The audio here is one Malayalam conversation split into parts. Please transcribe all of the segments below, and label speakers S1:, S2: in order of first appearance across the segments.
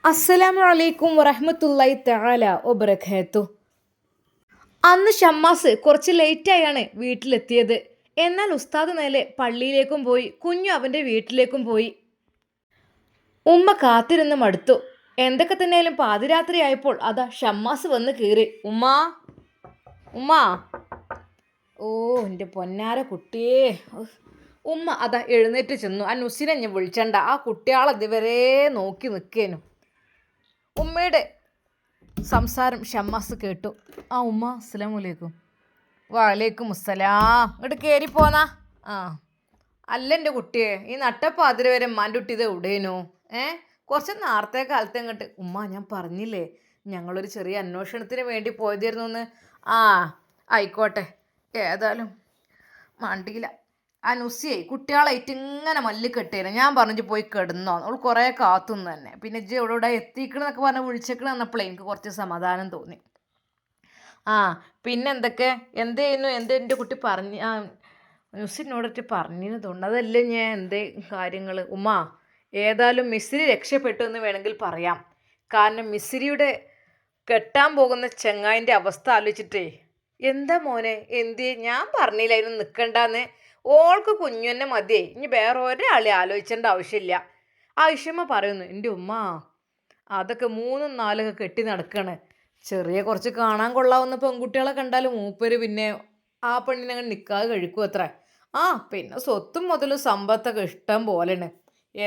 S1: അസ്സലാമു അലൈക്കും വറഹ്മത്തുള്ളാഹി തആല വബറകാത്തു. അന്ന് ഷമ്മാസ് കുറച്ച് ലേറ്റായാണ് വീട്ടിലെത്തിയത്. എന്നാൽ ഉസ്താദ് നേരെ പള്ളിയിലേക്കും പോയി, കുഞ്ഞു അവൻ്റെ വീട്ടിലേക്കും പോയി. ഉമ്മ കാത്തിരുന്ന് മടുത്തു. എന്തൊക്കെ തന്നെയാലും പാതിരാത്രി ആയപ്പോൾ അതാ ഷമ്മാസ് വന്ന് കയറി. ഉമ്മാ ഉമ്മാ ഓ എൻ്റെ പൊന്നാര കുട്ടിയേ. ഉമ്മ അതാ എഴുന്നേറ്റ് ചെന്നു. ആ നുസിനെ ഞാൻ വിളിച്ചണ്ട, ആ കുട്ടിയാളെ ഇതുവരെ നോക്കി നിൽക്കേനു. ഉമ്മയുടെ സംസാരം ഷമ്മാസ് കേട്ടു. ആ ഉമ്മ അസ്സലാമു അലൈക്കും. വലൈക്കും അസ്സലാം. ഇങ്ങോട്ട് കയറി പോന്നാ. ആ അല്ല എൻ്റെ കുട്ടിയെ, ഈ നട്ടപ്പാതിര വരെ ഉമ്മാൻ്റെ കുട്ടി ഇത് എവിടേനു? കുറച്ച് നേരത്തെ കാലത്ത് അങ്ങോട്ട്. ഉമ്മ ഞാൻ പറഞ്ഞില്ലേ, ഞങ്ങളൊരു ചെറിയ അന്വേഷണത്തിന് വേണ്ടി പോയതായിരുന്നു എന്ന്. ആ ആയിക്കോട്ടെ, ഏതായാലും മണ്ടിയില്ല. ആ നുസിയെ കുട്ടികളായിട്ട് ഇങ്ങനെ മല്ലിക്കെട്ടേനെ. ഞാൻ പറഞ്ഞു പോയി കിടന്നോ, അവൾ കുറേ കാത്തുനിന്ന് തന്നെ. പിന്നെ ഇജ്ജ് ഇവിടെ എത്തിക്കണമെന്നൊക്കെ പറഞ്ഞ് വിളിച്ചേക്കണ വന്നപ്പോഴേ എനിക്ക് കുറച്ച് സമാധാനം തോന്നി. ആ പിന്നെ എന്തൊക്കെ എന്തേന്നു എൻ്റെ കുട്ടി പറഞ്ഞ് നുസിനോടൊക്കെ പറഞ്ഞിരുന്നു തോന്നുന്നു. അതല്ലേ ഞാൻ എന്തേ കാര്യങ്ങൾ. ഉമ്മ ഏതായാലും മിസ്രി രക്ഷപ്പെട്ടു എന്ന് വേണമെങ്കിൽ പറയാം. കാരണം മിസ്രിയുടെ കെട്ടാൻ പോകുന്ന ചെങ്ങായിൻ്റെ അവസ്ഥ ആലോചിച്ചിട്ടേ. എന്താ മോനെ എന്തേ? ഞാൻ പറഞ്ഞില്ലായിരുന്നു നിൽക്കണ്ടെന്ന്. ഓൾക്ക് കുഞ്ഞു തന്നെ മതിയേ, ഇനി വേറെ ഒരാളെ ആലോചിക്കേണ്ട ആവശ്യമില്ല. ആയിഷമ്മ പറയുന്നു. എൻ്റെ ഉമ്മ അതൊക്കെ 3 4 കെട്ടി നടക്കാണ്. ചെറിയ കുറച്ച് കാണാൻ കൊള്ളാവുന്ന പെൺകുട്ടികളെ കണ്ടാലും മൂപ്പര് പിന്നെ ആ പെണ്ണിനെ അങ്ങനെ നിൽക്കാതെ കഴിക്കും അത്ര. പിന്നെ സ്വത്തും മുതലും സമ്പത്തൊക്കെ ഇഷ്ടം പോലെയാണ്.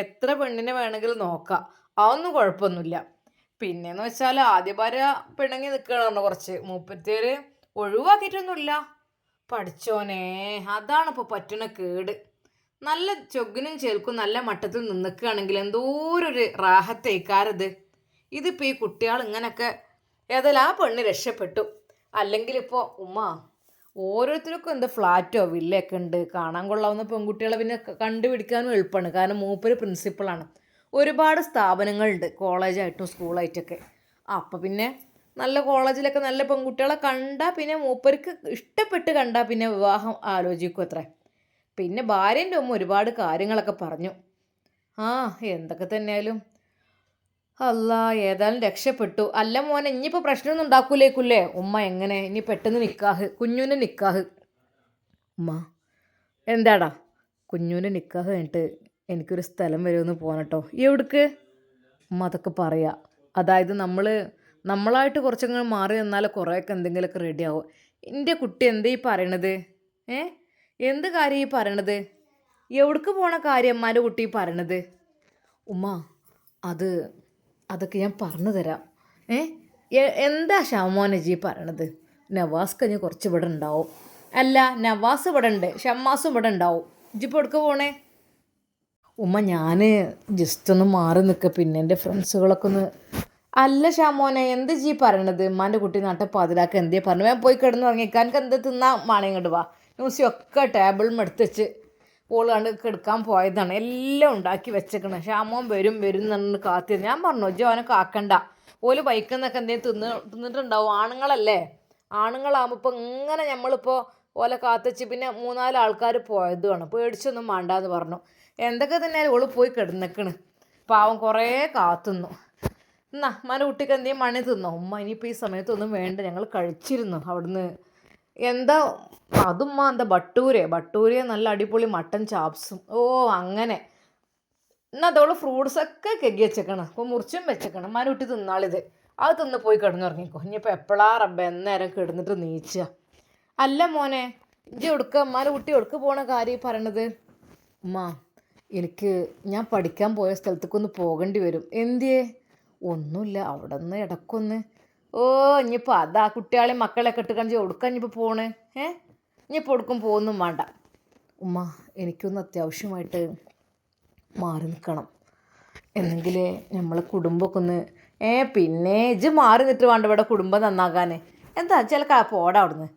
S1: എത്ര പെണ്ണിനെ വേണമെങ്കിലും നോക്കാം, അതൊന്നും കുഴപ്പമൊന്നുമില്ല. പിന്നെയെന്ന് വെച്ചാൽ ആദ്യ ഭാര്യ പിണങ്ങി നിൽക്കണമെന്ന് കുറച്ച് മൂപ്പത്തേര് ഒഴിവാക്കിയിട്ടൊന്നുമില്ല. പഠിച്ചോനെ, അതാണ് ഇപ്പോൾ പറ്റുന്ന കേട്. നല്ല ചൊഗ്ഗിനും ചേൽക്കും നല്ല മട്ടത്തിൽ നിൽക്കുകയാണെങ്കിൽ എന്തോരൊരു റാഹത്തേക്കാരത്. ഇതിപ്പോൾ ഈ കുട്ടികൾ ഇങ്ങനെയൊക്കെ ഏതായാലും ആ പെണ്ണ് രക്ഷപ്പെട്ടു. അല്ലെങ്കിൽ ഇപ്പോൾ ഉമ്മ ഓരോരുത്തർക്കും എന്താ ഫ്ലാറ്റോ വില്ലയൊക്കെ ഉണ്ട്. കാണാൻ കൊള്ളാവുന്ന പെൺകുട്ടികളെ പിന്നെ കണ്ടുപിടിക്കാനും എളുപ്പമാണ്. കാരണം മൂപ്പര് പ്രിൻസിപ്പളാണ്. ഒരുപാട് സ്ഥാപനങ്ങളുണ്ട്, കോളേജായിട്ടും സ്കൂളായിട്ടൊക്കെ. അപ്പം പിന്നെ നല്ല കോളേജിലൊക്കെ നല്ല പെൺകുട്ടികളെ കണ്ടാൽ പിന്നെ മൂപ്പർക്ക് ഇഷ്ടപ്പെട്ട് കണ്ടാൽ പിന്നെ വിവാഹം ആലോചിക്കും അത്രേ. പിന്നെ ഭാര്യൻ്റെ ഉമ്മ ഒരുപാട് കാര്യങ്ങളൊക്കെ പറഞ്ഞു. എന്തൊക്കെ തന്നെയായാലും അല്ലാ ഏതായാലും രക്ഷപ്പെട്ടു. അല്ല മോനെ, ഇനിയിപ്പോൾ പ്രശ്നമൊന്നും ഉണ്ടാക്കൂലേക്കുല്ലേ ഉമ്മ? എങ്ങനെ ഇനി പെട്ടെന്ന് നിക്കാഹ്, കുഞ്ഞുവിൻ്റെ നിക്കാഹ്? ഉമ്മ എന്താടാ? കുഞ്ഞുവിൻ്റെ നിക്കാഹ് കഴിഞ്ഞിട്ട് എനിക്കൊരു സ്ഥലം വരുമെന്ന് പോകണട്ടോ. എവിടേക്ക്? ഉമ്മ അതൊക്കെ പറയാ. അതായത് നമ്മളായിട്ട് കുറച്ചങ്ങനെ മാറി നിന്നാൽ കുറേയൊക്കെ എന്തെങ്കിലുമൊക്കെ റെഡിയാവും. എൻ്റെ കുട്ടി എന്താ ഈ പറയണത്? എന്ത് കാര്യം ഈ പറയണത്? എവിടേക്ക് പോണ കാര്യം അമ്മാൻ്റെ കുട്ടി പറയണത്? ഉമ്മ അതൊക്കെ ഞാൻ പറഞ്ഞു തരാം. എന്താ ഷാമോനെ ജി പറയണത്? നവാസ് കഴിഞ്ഞ് കുറച്ച് ഇവിടെ ഉണ്ടാവും. അല്ല, നവാസ് ഇവിടെ ഉണ്ട്, ഷമ്മാസും ഇവിടെ ഉണ്ടാവും. ഇജിപ്പോൾ എവിടേക്ക് പോണേ? ഉമ്മ ഞാൻ ജസ്റ്റ് ഒന്ന് മാറി നിൽക്കുക, പിന്നെ എൻ്റെ ഫ്രണ്ട്സുകളൊക്കെ ഒന്ന്. അല്ല ഷാമോനെ, എന്ത് ജി പറയണത്? ഉമ്മാൻ്റെ കുട്ടി പാതിരാക്ക് എന്തേ പറഞ്ഞു? ഞാൻ പോയി കിടന്ന് ഉറങ്ങിക്കാൻ. എനിക്ക് എന്ത് തിന്നാ മാണേ ഇങ്ങോട്ട് വാ. ന്യൂസിയൊക്കെ ടേബിളിൽ എടുത്ത് വെച്ച് ഓൾ കണ്ട് കിടക്കാൻ പോയതാണ്. എല്ലാം ഉണ്ടാക്കി വെച്ചേക്കണം. ഷാമോൻ വരും എന്ന് പറഞ്ഞ് കാത്തിരുന്നു. ഞാൻ പറഞ്ഞു ജോ അവനെ കാക്കണ്ട, ഓല് ബൈക്കെന്നൊക്കെ എന്തെങ്കിലും തിന്നിട്ടുണ്ടാവും. ആണുങ്ങളല്ലേ, ആണുങ്ങളാകുമ്പോൾ ഇപ്പോൾ ഇങ്ങനെ നമ്മളിപ്പോൾ ഓലെ കാത്തിച്ച് പിന്നെ 3 4 ആൾക്കാർ പോയതുമാണ്. പേടിച്ചൊന്നും വേണ്ടാന്ന് പറഞ്ഞു. എന്തൊക്കെ തന്നെ ഓള് പോയി കിടന്നേക്കണ്. പാവം കുറേ കാത്തുന്നു. എന്നാ ഉമ്മാൻ്റെ കുട്ടിക്ക് എന്തെങ്കിലും മണി തിന്നോ? ഉമ്മ ഇനിയിപ്പോൾ ഈ സമയത്തൊന്നും വേണ്ട, ഞങ്ങൾ കഴിച്ചിരുന്നു അവിടുന്ന്. എന്താ അതുമ്മ? എന്താ ബട്ടൂരെ നല്ല അടിപൊളി മട്ടൻ ചാപ്സും. അങ്ങനെ. എന്നാൽ അതോള് ഫ്രൂട്ട്സൊക്കെ കെഗി വെച്ചേക്കണം. അപ്പോൾ മുറിച്ചും വെച്ചേക്കണം. ഉമ്മാൻ്റെ കുട്ടി തിന്നാളിത്. അത് തിന്ന് പോയി കിടന്നുറങ്ങിക്കോ. ഇനിയിപ്പോൾ എപ്പോഴാ റബ്ബ എന്നേരം കിടന്നിട്ട് നീച്ചുക. അല്ല മോനെ, ഇജ്ജ് ഒടുക്ക ഉമ്മാൻ്റെ കുട്ടി ഒടുക്ക് പോണ കാര്യം പറയണത്? ഉമ്മ ഞാൻ പഠിക്കാൻ പോയ സ്ഥലത്തേക്കൊന്ന് പോകേണ്ടി വരും. എന്തിയേ? ഒന്നുമില്ല, അവിടെ നിന്ന് ഇടയ്ക്കൊന്ന്. ഇനിയിപ്പോൾ അതാ കുട്ടികളെയും മക്കളെയൊക്കെ ഇട്ട് കണിച്ച് ഒടുക്കാൻ ഇനിയിപ്പോൾ പോണേ? ഇനിയിപ്പോൾ ഒടുക്കും പോകുന്നും വേണ്ട. ഉമ്മ എനിക്കൊന്ന് അത്യാവശ്യമായിട്ട് മാറി നിൽക്കണം, എന്നെങ്കിൽ നമ്മളെ കുടുംബമൊക്കെ ഒന്ന്. പിന്നെ ഇജ്ജ് മാറി നിന്നിട്ട് വേണ്ട ഇവിടെ കുടുംബം നന്നാകാൻ. എന്താ ചില പോടാ അവിടുന്ന്.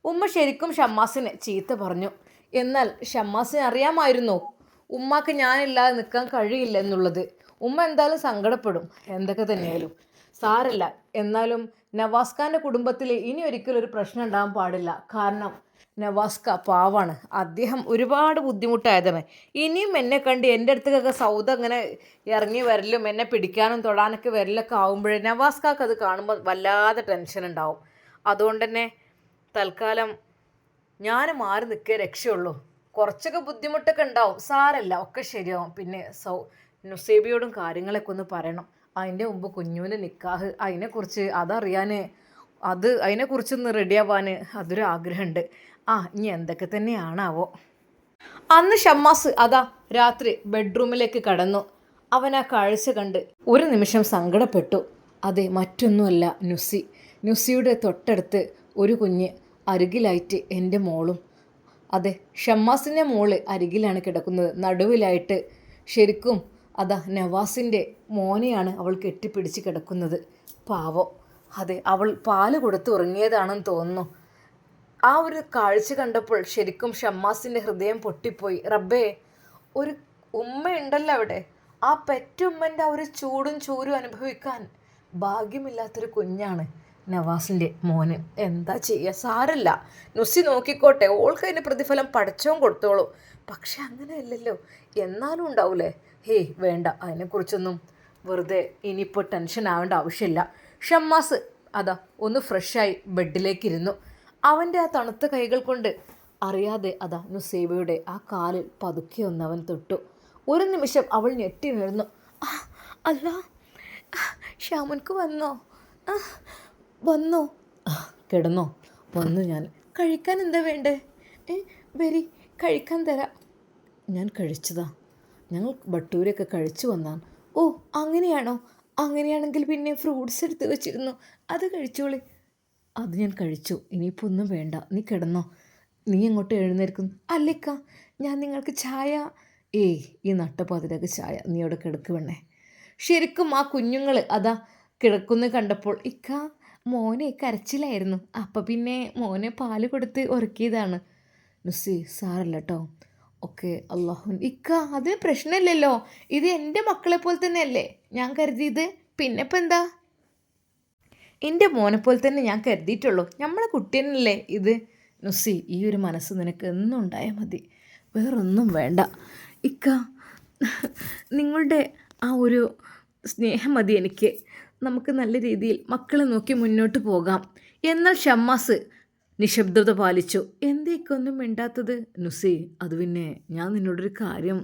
S1: ഉമ്മ ശരിക്കും ഷമ്മാസിനെ ചീത്ത പറഞ്ഞു. എന്നാൽ ഷമ്മാസിനെ അറിയാമായിരുന്നു ഉമ്മാക്ക് ഞാനില്ലാതെ നിൽക്കാൻ കഴിയില്ല എന്നുള്ളത്. ഉമ്മ എന്തായാലും സങ്കടപ്പെടും, എന്തൊക്കെ തന്നെയായാലും സാരല്ല. എന്നാലും നവാസ്ഖാൻ്റെ കുടുംബത്തിൽ ഇനി ഒരിക്കലും ഒരു പ്രശ്നം ഉണ്ടാകാൻ പാടില്ല. കാരണം നവാസ്ക പാവാണ്, അദ്ദേഹം ഒരുപാട് ബുദ്ധിമുട്ടായതാണ്. ഇനിയും എന്നെ കണ്ട് എൻ്റെ അടുത്തേക്കൊക്കെ സൗദ അങ്ങനെ ഇറങ്ങി വരലും എന്നെ പിടിക്കാനും തൊടാനൊക്കെ വരലൊക്കെ ആകുമ്പോഴേ നവാസ്കാക്ക് അത് കാണുമ്പോൾ വല്ലാതെ ടെൻഷൻ ഉണ്ടാവും. അതുകൊണ്ട് തന്നെ തൽക്കാലം ഞാൻ മാറി നിൽക്കേ രക്ഷയുള്ളൂ. കുറച്ചൊക്കെ ബുദ്ധിമുട്ടൊക്കെ ഉണ്ടാവും, സാരല്ല, ഒക്കെ ശരിയാവും. പിന്നെ നുസൈബയോടും കാര്യങ്ങളൊക്കെ ഒന്ന് പറയണം. അതിൻ്റെ മുമ്പ് കുഞ്ഞുവിൻ്റെ നിക്കാഹ്, അതിനെക്കുറിച്ച് അതറിയാൻ, അതിനെക്കുറിച്ചൊന്ന് റെഡിയാവാൻ അതൊരു ആഗ്രഹമുണ്ട്. ഇനി എന്തൊക്കെ തന്നെയാണാവോ. അന്ന് ഷമ്മാസ് അതാ രാത്രി ബെഡ്റൂമിലേക്ക് കടന്നു. അവൻ ആ കാഴ്ച കണ്ട് ഒരു നിമിഷം സങ്കടപ്പെട്ടു. അതെ, മറ്റൊന്നുമല്ല, നുസിയുടെ തൊട്ടടുത്ത് ഒരു കുഞ്ഞ്, അരികിലായിട്ട് എൻ്റെ മോളും. അതെ, ഷമ്മാസിൻ്റെ മോള് അരികിലാണ് കിടക്കുന്നത്, നടുവിലായിട്ട്. ശരിക്കും അതാ നവാസിൻ്റെ മോനെയാണ് അവൾ കെട്ടിപ്പിടിച്ച് കിടക്കുന്നത്. പാവം. അതെ, അവൾ പാല് കൊടുത്ത് ഉറങ്ങിയതാണെന്ന് തോന്നുന്നു. ആ ഒരു കാഴ്ച കണ്ടപ്പോൾ ശരിക്കും ഷമ്മാസിൻ്റെ ഹൃദയം പൊട്ടിപ്പോയി. റബ്ബേ, ഒരു ഉമ്മയുണ്ടല്ലോ അവിടെ. ആ പെറ്റുമ്മൻ്റെ ആ ഒരു ചൂടും ചൂരും അനുഭവിക്കാൻ ഭാഗ്യമില്ലാത്തൊരു കുഞ്ഞാണ് നവാസിൻ്റെ മോന്. എന്താ ചെയ്യുക, സാരല്ല, നുസി നോക്കിക്കോട്ടെ, ഓൾക്ക് അതിൻ്റെ പ്രതിഫലം പടച്ചോൻ കൊടുത്തോളൂ. പക്ഷെ അങ്ങനെയല്ലല്ലോ, എന്നാലും ഉണ്ടാവൂലേ. വേണ്ട, അതിനെക്കുറിച്ചൊന്നും വെറുതെ ഇനിയിപ്പോൾ ടെൻഷൻ ആവേണ്ട ആവശ്യമില്ല. ഷമ്മാസ് അതാ ഒന്ന് ഫ്രഷായി ബെഡിലേക്കിരുന്നു. അവൻ്റെ ആ തണുത്ത കൈകൾ കൊണ്ട് അറിയാതെ അതാ നുസൈബയുടെ ആ കാലിൽ പതുക്കെ ഒന്നവൻ തൊട്ടു. ഒരു നിമിഷം അവൾ ഞെട്ടി വീഴുന്നു. അല്ല, ഷ്യാമുൻക്ക് വന്നോ? വന്നോ? കിടന്നോ? വന്നു. ഞാൻ കഴിക്കാൻ എന്താ വേണ്ടേ? വരി, കഴിക്കാൻ തരാം. ഞാൻ കഴിച്ചതാ, ഞങ്ങൾ ബട്ടൂരൊക്കെ കഴിച്ചു വന്നാണ്. ഓ, അങ്ങനെയാണോ? അങ്ങനെയാണെങ്കിൽ പിന്നെ ഫ്രൂട്ട്സ് എടുത്ത് വെച്ചിരുന്നു, അത് കഴിച്ചോളി. അത് ഞാൻ കഴിച്ചു, ഇനിയിപ്പോൾ ഒന്നും വേണ്ട, നീ കിടന്നോ. നീ എങ്ങോട്ട് എഴുന്നേൽക്കുന്നു? അല്ലേക്ക, ഞാൻ നിങ്ങൾക്ക് ചായ. ഈ നട്ടപ്പാതിരക്ക് ചായ? നീ അവിടെ കിടക്ക് വേണേ. ശരിക്കും ആ കുഞ്ഞുങ്ങൾ അതാ കിടക്കുന്ന കണ്ടപ്പോൾ ഇക്ക മോനെ കരച്ചിലായിരുന്നു, അപ്പം പിന്നെ മോനെ പാല് കൊടുത്ത് ഉറക്കിയതാണ്. നുസി, സാരല്ല കേട്ടോ, ഓക്കെ, അള്ളാഹു. ഇക്ക, അത് പ്രശ്നമില്ലല്ലോ, ഇത് എൻ്റെ മക്കളെ പോലെ തന്നെയല്ലേ ഞാൻ കരുതിയത്. പിന്നെ ഇപ്പം എന്താ, എൻ്റെ മോനെ പോലെ തന്നെ ഞാൻ കരുതിയിട്ടുള്ളൂ, നമ്മളെ കുട്ടീനല്ലേ ഇത്. നുസി, ഈ ഒരു മനസ്സ് നിനക്ക് എന്നും ഉണ്ടായാൽ മതി, വേറൊന്നും വേണ്ട. ഇക്ക, നിങ്ങളുടെ ആ ഒരു സ്നേഹം മതി എനിക്ക്. നമുക്ക് നല്ല രീതിയിൽ മക്കളെ നോക്കി മുന്നോട്ട് പോകാം. എന്നാൽ ഷമ്മാസ് നിശബ്ദത പാലിച്ചു. എന്തേക്കൊന്നും മിണ്ടാത്തത്? നുസി, അത് പിന്നെ ഞാൻ നിന്നോടൊരു കാര്യം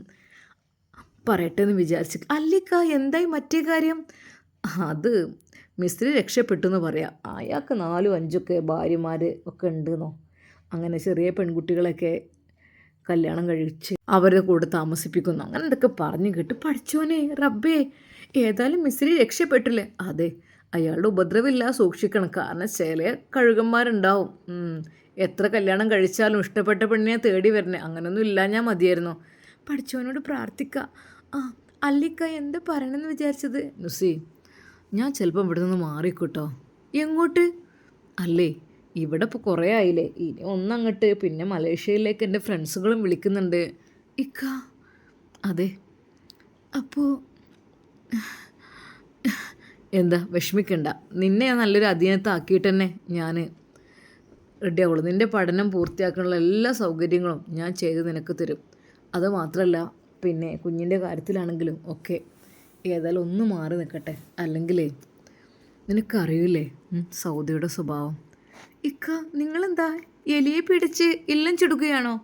S1: പറയട്ടെ എന്ന് വിചാരിച്ചു. അല്ലിക്ക, എന്തായി മറ്റേ കാര്യം? അത് മിസ്ത്രി രക്ഷപ്പെട്ടു എന്ന് പറയാം. അയാൾക്ക് 4 5 ഭാര്യമാർ ഒക്കെ ഉണ്ടെന്നോ, അങ്ങനെ ചെറിയ പെൺകുട്ടികളൊക്കെ കല്യാണം കഴിച്ച് അവരുടെ കൂടെ താമസിപ്പിക്കുന്നു, അങ്ങനെ എന്തൊക്കെ പറഞ്ഞു കേട്ട്. പഠിച്ചോനെ റബ്ബേ, ഏതായാലും മിസ്ത്രി രക്ഷപ്പെട്ടില്ലേ? അതെ, അയാളുടെ ഉപദ്രവമില്ല, സൂക്ഷിക്കണം. കാരണം ചില കഴുകന്മാരുണ്ടാവും, എത്ര കല്യാണം കഴിച്ചാലും ഇഷ്ടപ്പെട്ട പെണ്ണിനെ തേടി വരണേ. അങ്ങനൊന്നും ഇല്ല, ഞാൻ മതിയായിരുന്നു. പഠിച്ചവനോട് പ്രാർത്ഥിക്കാം. അല്ലിക്ക, എന്താ പറയണമെന്ന് വിചാരിച്ചത്? നുസി, ഞാൻ ചിലപ്പം ഇവിടെ നിന്ന് മാറിക്കോട്ടോ. എങ്ങോട്ട്? അല്ലേ, ഇവിടെ ഇപ്പോൾ കുറേ ആയില്ലേ, ഇനി ഒന്നങ്ങോട്ട്. പിന്നെ മലേഷ്യയിലേക്ക് എൻ്റെ ഫ്രണ്ട്സുകളും വിളിക്കുന്നുണ്ട്. ഇക്ക, അതെ, അപ്പോൾ എന്താ, വിഷമിക്കണ്ട, നിന്നെ നല്ലൊരു അധീനത്താക്കിയിട്ട് തന്നെ ഞാൻ റെഡിയാവുള്ളൂ. നിൻ്റെ പഠനം പൂർത്തിയാക്കാനുള്ള എല്ലാ സൗകര്യങ്ങളും ഞാൻ ചെയ്ത് നിനക്ക് തരും. അത് മാത്രമല്ല, പിന്നെ കുഞ്ഞിൻ്റെ കാര്യത്തിലാണെങ്കിലും ഒക്കെ ഏതായാലും ഒന്ന് മാറി നിൽക്കട്ടെ. അല്ലെങ്കിലേ നിനക്കറിയില്ലേ സൗദിയുടെ സ്വഭാവം. ഇക്ക, നിങ്ങളെന്താ എലിയെ പിടിച്ച് ഇല്ലം ചുടുകയാണോ?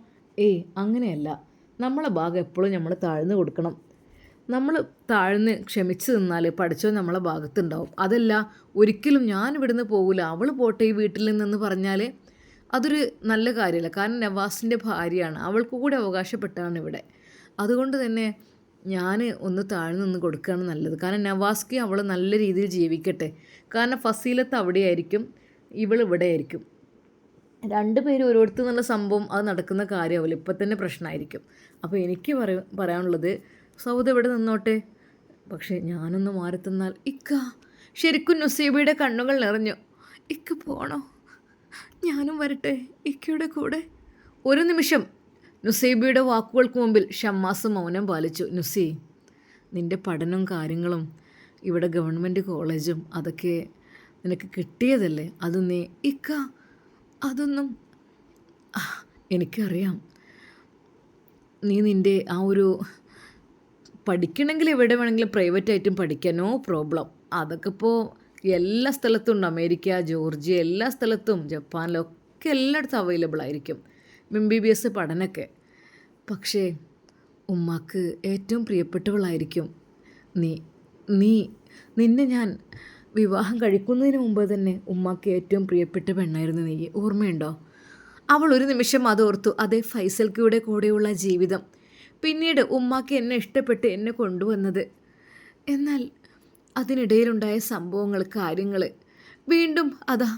S1: അങ്ങനെയല്ല, നമ്മളെ ഭാഗം എപ്പോഴും നമ്മൾ താഴ്ന്നു കൊടുക്കണം. നമ്മൾ താഴ്ന്ന് ക്ഷമിച്ച് നിന്നാൽ പഠിച്ചോ നമ്മളെ ഭാഗത്തുണ്ടാവും. അതല്ല, ഒരിക്കലും ഞാൻ ഇവിടുന്ന് പോകില്ല, അവൾ പോട്ടെ ഈ വീട്ടിൽ നിന്നെന്ന് പറഞ്ഞാൽ അതൊരു നല്ല കാര്യമല്ല. കാരണം നവാസിൻ്റെ ഭാര്യയാണ്, അവൾക്ക് കൂടി അവകാശപ്പെട്ടാണ് ഇവിടെ. അതുകൊണ്ട് തന്നെ ഞാൻ ഒന്ന് താഴ്ന്നു നിന്ന് കൊടുക്കുകയാണ് നല്ലത്. കാരണം നവാസ്ക്ക് അവൾ നല്ല രീതിയിൽ ജീവിക്കട്ടെ. കാരണം ഫസീലത്ത് അവിടെയായിരിക്കും, ഇവൾ ഇവിടെ ആയിരിക്കും. 2 പേരും ഓരോരുത്തർ എന്നുള്ള സംഭവം അത് നടക്കുന്ന കാര്യമാവില്ല, ഇപ്പം തന്നെ പ്രശ്നമായിരിക്കും. അപ്പോൾ എനിക്ക് പറയാനുള്ളത്, സൗദ ഇവിടെ നിന്നോട്ടെ, പക്ഷേ ഞാനൊന്ന് മാറി തന്നാൽ. ഇക്ക, ശരിക്കും നുസൈബയുടെ കണ്ണുകൾ നിറഞ്ഞു. ഇക്ക പോണോ? ഞാനും വരട്ടെ ഇക്കയുടെ കൂടെ? ഒരു നിമിഷം നുസൈബയുടെ വാക്കുകൾക്ക് മുമ്പിൽ ഷമ്മാസ് മൗനം പാലിച്ചു. നുസി, നിൻ്റെ പഠനവും കാര്യങ്ങളും ഇവിടെ ഗവൺമെൻറ് കോളേജും അതൊക്കെ നിനക്ക് കിട്ടിയതല്ലേ അത് നീ ഇക്ക അതൊന്നും എനിക്കറിയാം. നീ നിൻ്റെ ആ ഒരു പഠിക്കണമെങ്കിൽ എവിടെ വേണമെങ്കിലും പ്രൈവറ്റായിട്ടും പഠിക്കാം, നോ പ്രോബ്ലം. അതൊക്കെ ഇപ്പോൾ എല്ലാ സ്ഥലത്തും ഉണ്ട്. അമേരിക്ക, ജോർജിയ, എല്ലാ സ്ഥലത്തും, ജപ്പാനിലൊക്കെ എല്ലായിടത്തും അവൈലബിൾ ആയിരിക്കും MBBS പഠനമൊക്കെ. പക്ഷേ ഉമ്മാക്ക് ഏറ്റവും പ്രിയപ്പെട്ടവളായിരിക്കും നീ. നീ നിന്നെ ഞാൻ വിവാഹം കഴിക്കുന്നതിന് മുമ്പ് തന്നെ ഉമ്മാക്ക് ഏറ്റവും പ്രിയപ്പെട്ട പെണ്ണായിരുന്നു നീ. ഓർമ്മയുണ്ടോ? അവൾ ഒരു നിമിഷം അതോർത്തു. അതേ ഫൈസൽക്കയുടെ കൂടെയുള്ള ജീവിതം, പിന്നീട് ഉമ്മാക്ക് എന്നെ ഇഷ്ടപ്പെട്ട് എന്നെ കൊണ്ടുവന്നത്. എന്നാൽ അതിനിടയിലുണ്ടായ സംഭവങ്ങൾ, കാര്യങ്ങൾ, വീണ്ടും അതാ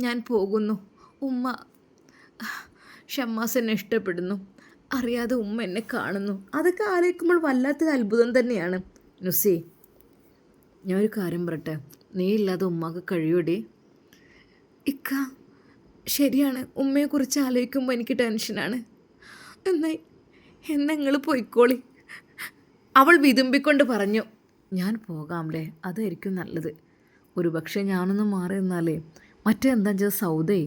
S1: ഞാൻ പോകുന്നു. ഉമ്മ ഷമ്മാസ് എന്നെ ഇഷ്ടപ്പെടുന്നു, അറിയാതെ ഉമ്മ എന്നെ കാണുന്നു. അതൊക്കെ ആലോചിക്കുമ്പോൾ വല്ലാത്തൊരു അത്ഭുതം തന്നെയാണ്. നുസി, ഞാനൊരു കാര്യം പറയട്ടെ, നീ ഇല്ലാതെ ഉമ്മാക്ക് കഴിയൂടി? ഇക്ക ശരിയാണ്, ഉമ്മയെക്കുറിച്ച് ആലോചിക്കുമ്പോൾ എനിക്ക് ടെൻഷനാണ്. എന്നാ നിങ്ങൾ പോയിക്കോളി, അവൾ വിതുമ്പിക്കൊണ്ട് പറഞ്ഞു. ഞാൻ പോകാമല്ലേ, അതായിരിക്കും നല്ലത്. ഒരു പക്ഷേ ഞാനൊന്ന് മാറി നിന്നാലേ മറ്റെന്താ വെച്ചാൽ സൗദേ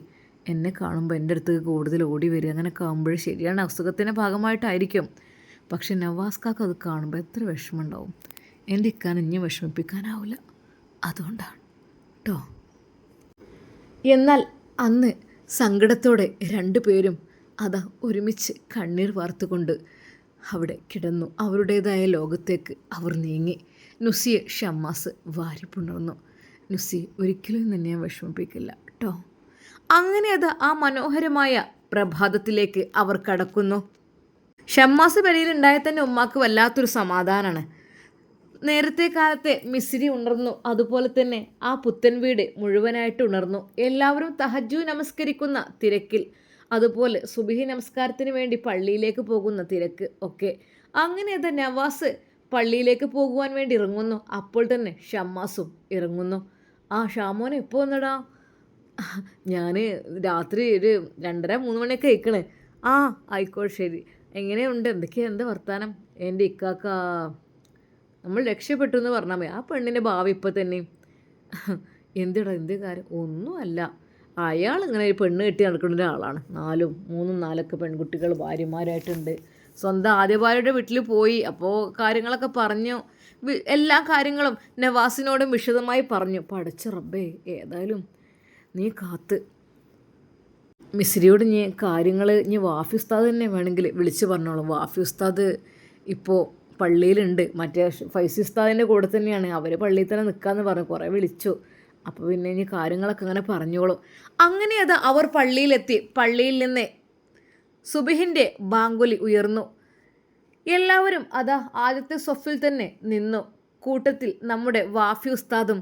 S1: എന്നെ കാണുമ്പോൾ എൻ്റെ അടുത്തേക്ക് കൂടുതൽ ഓടി വരിക, അങ്ങനെയൊക്കെ ആകുമ്പോൾ ശരിയാണ്, അസുഖത്തിൻ്റെ ഭാഗമായിട്ടായിരിക്കും. പക്ഷെ നവാസ്കാക്ക് അത് കാണുമ്പോൾ എത്ര വിഷമമുണ്ടാവും. എൻ്റെ ഇക്കാൻ ഇനി വിഷമിപ്പിക്കാനാവില്ല, അതുകൊണ്ടാണ് കേട്ടോ. എന്നാൽ അന്ന് സങ്കടത്തോടെ രണ്ടുപേരും അതാ ഒരുമിച്ച് കണ്ണീർ വാർത്തുകൊണ്ട് അവിടെ കിടന്നു. അവരുടേതായ ലോകത്തേക്ക് അവർ നീങ്ങി. നുസിയെ ഷമ്മാസ് വാരിപ്പുണർന്നു. നുസി, ഒരിക്കലും നിന്നെ വിഷമിപ്പിക്കില്ല കേട്ടോ. അങ്ങനെ അത് ആ മനോഹരമായ പ്രഭാതത്തിലേക്ക് അവർ കടക്കുന്നു. ഷമ്മാസ് പെരയിലുണ്ടായ തന്നെ ഉമ്മാക്ക് വല്ലാത്തൊരു സമാധാനമാണ്. നേരത്തെ കാലത്തെ മിസ്രി ഉണർന്നു, അതുപോലെ തന്നെ ആ പുത്തൻ വീട് മുഴുവനായിട്ട് ഉണർന്നു. എല്ലാവരും തഹജ്ജുദ് നമസ്കരിക്കുന്ന തിരക്കിൽ, അതുപോലെ സുബഹി നമസ്കാരത്തിന് വേണ്ടി പള്ളിയിലേക്ക് പോകുന്ന തിരക്ക് ഒക്കെ. അങ്ങനെ അത് നവാസ് പള്ളിയിലേക്ക് പോകുവാൻ വേണ്ടി ഇറങ്ങുന്നു. അപ്പോൾ തന്നെ ഷമ്മാസും ഇറങ്ങുന്നു. ഷാമോനെ എപ്പോൾ വന്നടാ? ഞാൻ രാത്രി ഒരു 2:30-3 മണിയൊക്കെ കഴിക്കണേ. ആയിക്കോട്ടെ, ശരി. എങ്ങനെയുണ്ട്, എന്താ വർത്താനം? എൻ്റെ ഇക്കാക്ക നമ്മൾ രക്ഷപ്പെട്ടു എന്ന് പറഞ്ഞാൽ മതി. ആ പെണ്ണിൻ്റെ ഭാവി ഇപ്പം തന്നെ. എന്ത് കാര്യം? ഒന്നുമല്ല, അയാൾ ഇങ്ങനെ ഒരു പെണ്ണ് കെട്ടി നടക്കുന്ന ഒരാളാണ്. 3-4 പെൺകുട്ടികൾ ഭാര്യമാരായിട്ടുണ്ട്. സ്വന്തം ആദ്യ ഭാര്യയുടെ വീട്ടിൽ പോയി. അപ്പോൾ കാര്യങ്ങളൊക്കെ പറഞ്ഞു, എല്ലാ കാര്യങ്ങളും നവാസിനോടും വിശദമായി പറഞ്ഞു. പടച്ച റബ്ബേ, ഏതായാലും നീ കാത്ത്. മിസ്രിയോട് നീ കാര്യങ്ങൾ വാഫി ഉസ്താദ് തന്നെ വേണമെങ്കിൽ വിളിച്ച് പറഞ്ഞോളൂ. വാഫി ഉസ്താദ് ഇപ്പോൾ പള്ളിയിലുണ്ട്, മറ്റേ ഫൈസി ഉസ്താദിൻ്റെ കൂടെ തന്നെയാണ്. അവർ പള്ളിയിൽ തന്നെ നിൽക്കാമെന്ന് പറഞ്ഞു, കുറേ വിളിച്ചു. അപ്പോൾ പിന്നെ ഇനി കാര്യങ്ങളൊക്കെ അങ്ങനെ പറഞ്ഞോളൂ. അങ്ങനെ അത് അവർ പള്ളിയിലെത്തി. പള്ളിയിൽ നിന്ന് സുബഹിൻ്റെ ബാങ്കുലി ഉയർന്നു. എല്ലാവരും അതാ ആദ്യത്തെ സൊഫിൽ തന്നെ നിന്നു. കൂട്ടത്തിൽ നമ്മുടെ വാഫി ഉസ്താദും.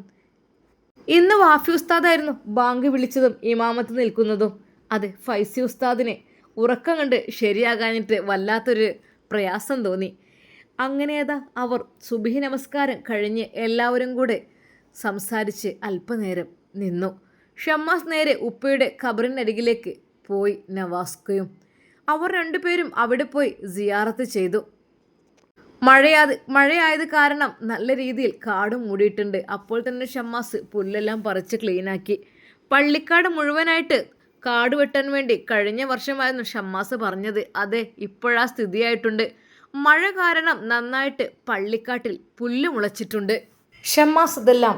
S1: ഇന്ന് വാഫി ഉസ്താദായിരുന്നു ബാങ്ക് വിളിച്ചതും ഇമാമത്ത് നിൽക്കുന്നതും. അതെ, ഫൈസി ഉസ്താദിനെ ഉറക്കം കണ്ട് ശരിയാകാനിട്ട് വല്ലാത്തൊരു പ്രയാസം തോന്നി. അങ്ങനെയതാ അവർ സുബഹി നമസ്കാരം കഴിഞ്ഞ് എല്ലാവരും കൂടെ സംസാരിച്ച് അല്പനേരം നിന്നു. ഷമ്മാസ് നേരെ ഉപ്പയുടെ ഖബറിനരികിലേക്ക് പോയി. നവാസ്കയും അവർ രണ്ടുപേരും അവിടെ പോയി സിയാറത്ത് ചെയ്തു. മഴയായത് കാരണം നല്ല രീതിയിൽ കാട് മൂടിയിട്ടുണ്ട്. അപ്പോൾ തന്നെ ഷമ്മാസ് പുല്ലെല്ലാം പറിച്ച് ക്ലീനാക്കി. പള്ളിക്കാട് മുഴുവനായിട്ട് കാട് വെട്ടാൻ വേണ്ടി കഴിഞ്ഞ വർഷമായിരുന്നു ഷമ്മാസ് പറഞ്ഞത്. അതെ, ഇപ്പോഴാ സ്ഥിതിയായിട്ടുണ്ട്. മഴ കാരണം നന്നായിട്ട് പള്ളിക്കാട്ടിൽ പുല്ല് മുളച്ചിട്ടുണ്ട്. ഷമ്മാസ് ഇതെല്ലാം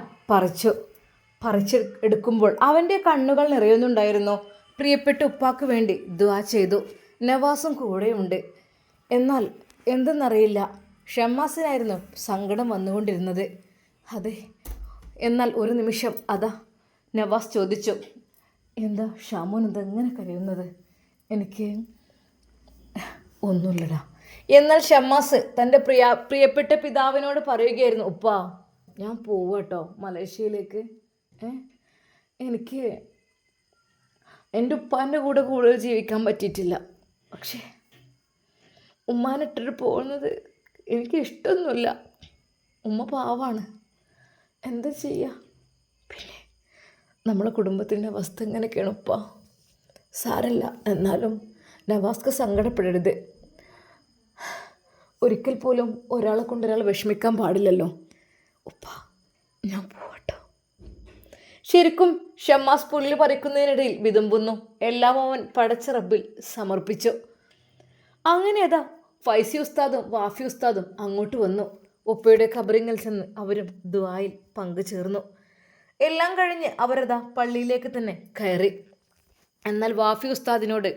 S1: പറിച്ച് എടുക്കുമ്പോൾ അവൻ്റെ കണ്ണുകൾ നിറയുന്നുണ്ടായിരുന്നു. പ്രിയപ്പെട്ട ഉപ്പാക്ക് വേണ്ടി ദുആ ചെയ്തു. നവാസും കൂടെയുണ്ട്. എന്നാൽ എന്തെന്നറിയില്ല, ഷമ്മാസിനായിരുന്നു സങ്കടം വന്നുകൊണ്ടിരുന്നത്. അതെ, എന്നാൽ ഒരു നിമിഷം അതാ നവാസ് ചോദിച്ചു, എന്താ ഷാമോൻ എന്തെങ്ങനെ കരയുന്നത്? എനിക്ക് ഒന്നുമില്ലടാ. എന്നാൽ ഷമ്മാസ് തൻ്റെ പ്രിയപ്പെട്ട പിതാവിനോട് പറയുകയായിരുന്നു, ഉപ്പാ ഞാൻ പോവാട്ടോ മലേഷ്യയിലേക്ക്. എനിക്ക് എൻ്റെ ഉപ്പാൻ്റെ കൂടെ കൂടുതൽ ജീവിക്കാൻ പറ്റിയിട്ടില്ല. പക്ഷേ ഉമ്മാനിട്ടിട്ട് പോകുന്നത് എനിക്ക് ഇഷ്ടമൊന്നുമില്ല. ഉമ്മ പാവാണ്, എന്താ ചെയ്യുക? പിന്നെ നമ്മളെ കുടുംബത്തിൻ്റെ അവസ്ഥ ഇങ്ങനെയൊക്കെയാണ് ഉപ്പ. സാരല്ല, എന്നാലും നവാസ്ക്ക് സങ്കടപ്പെടരുത്. ഒരിക്കൽ പോലും ഒരാളെ കൊണ്ട് ഒരാൾ വിഷമിക്കാൻ പാടില്ലല്ലോ. ഉപ്പ ഞാൻ പോവട്ടോ. ശരിക്കും ഷമ്മാസ് പുല്ല് പറിക്കുന്നതിനിടയിൽ വിതുമ്പുന്നു. എല്ലാം അവൻ പടച്ച റബ്ബിൽ സമർപ്പിച്ചു. അങ്ങനെ അതാ ഫൈസി ഉസ്താദും വാഫി ഉസ്താദും അങ്ങോട്ട് വന്നു. ഉപ്പയുടെ ഖബറിങ്ങിൽ ചെന്ന് അവരും ദുആയിൽ പങ്കുചേർന്നു. എല്ലാം കഴിഞ്ഞ് അവരതാ പള്ളിയിലേക്ക് തന്നെ കയറി. എന്നാൽ വാഫി ഉസ്താദിനോട്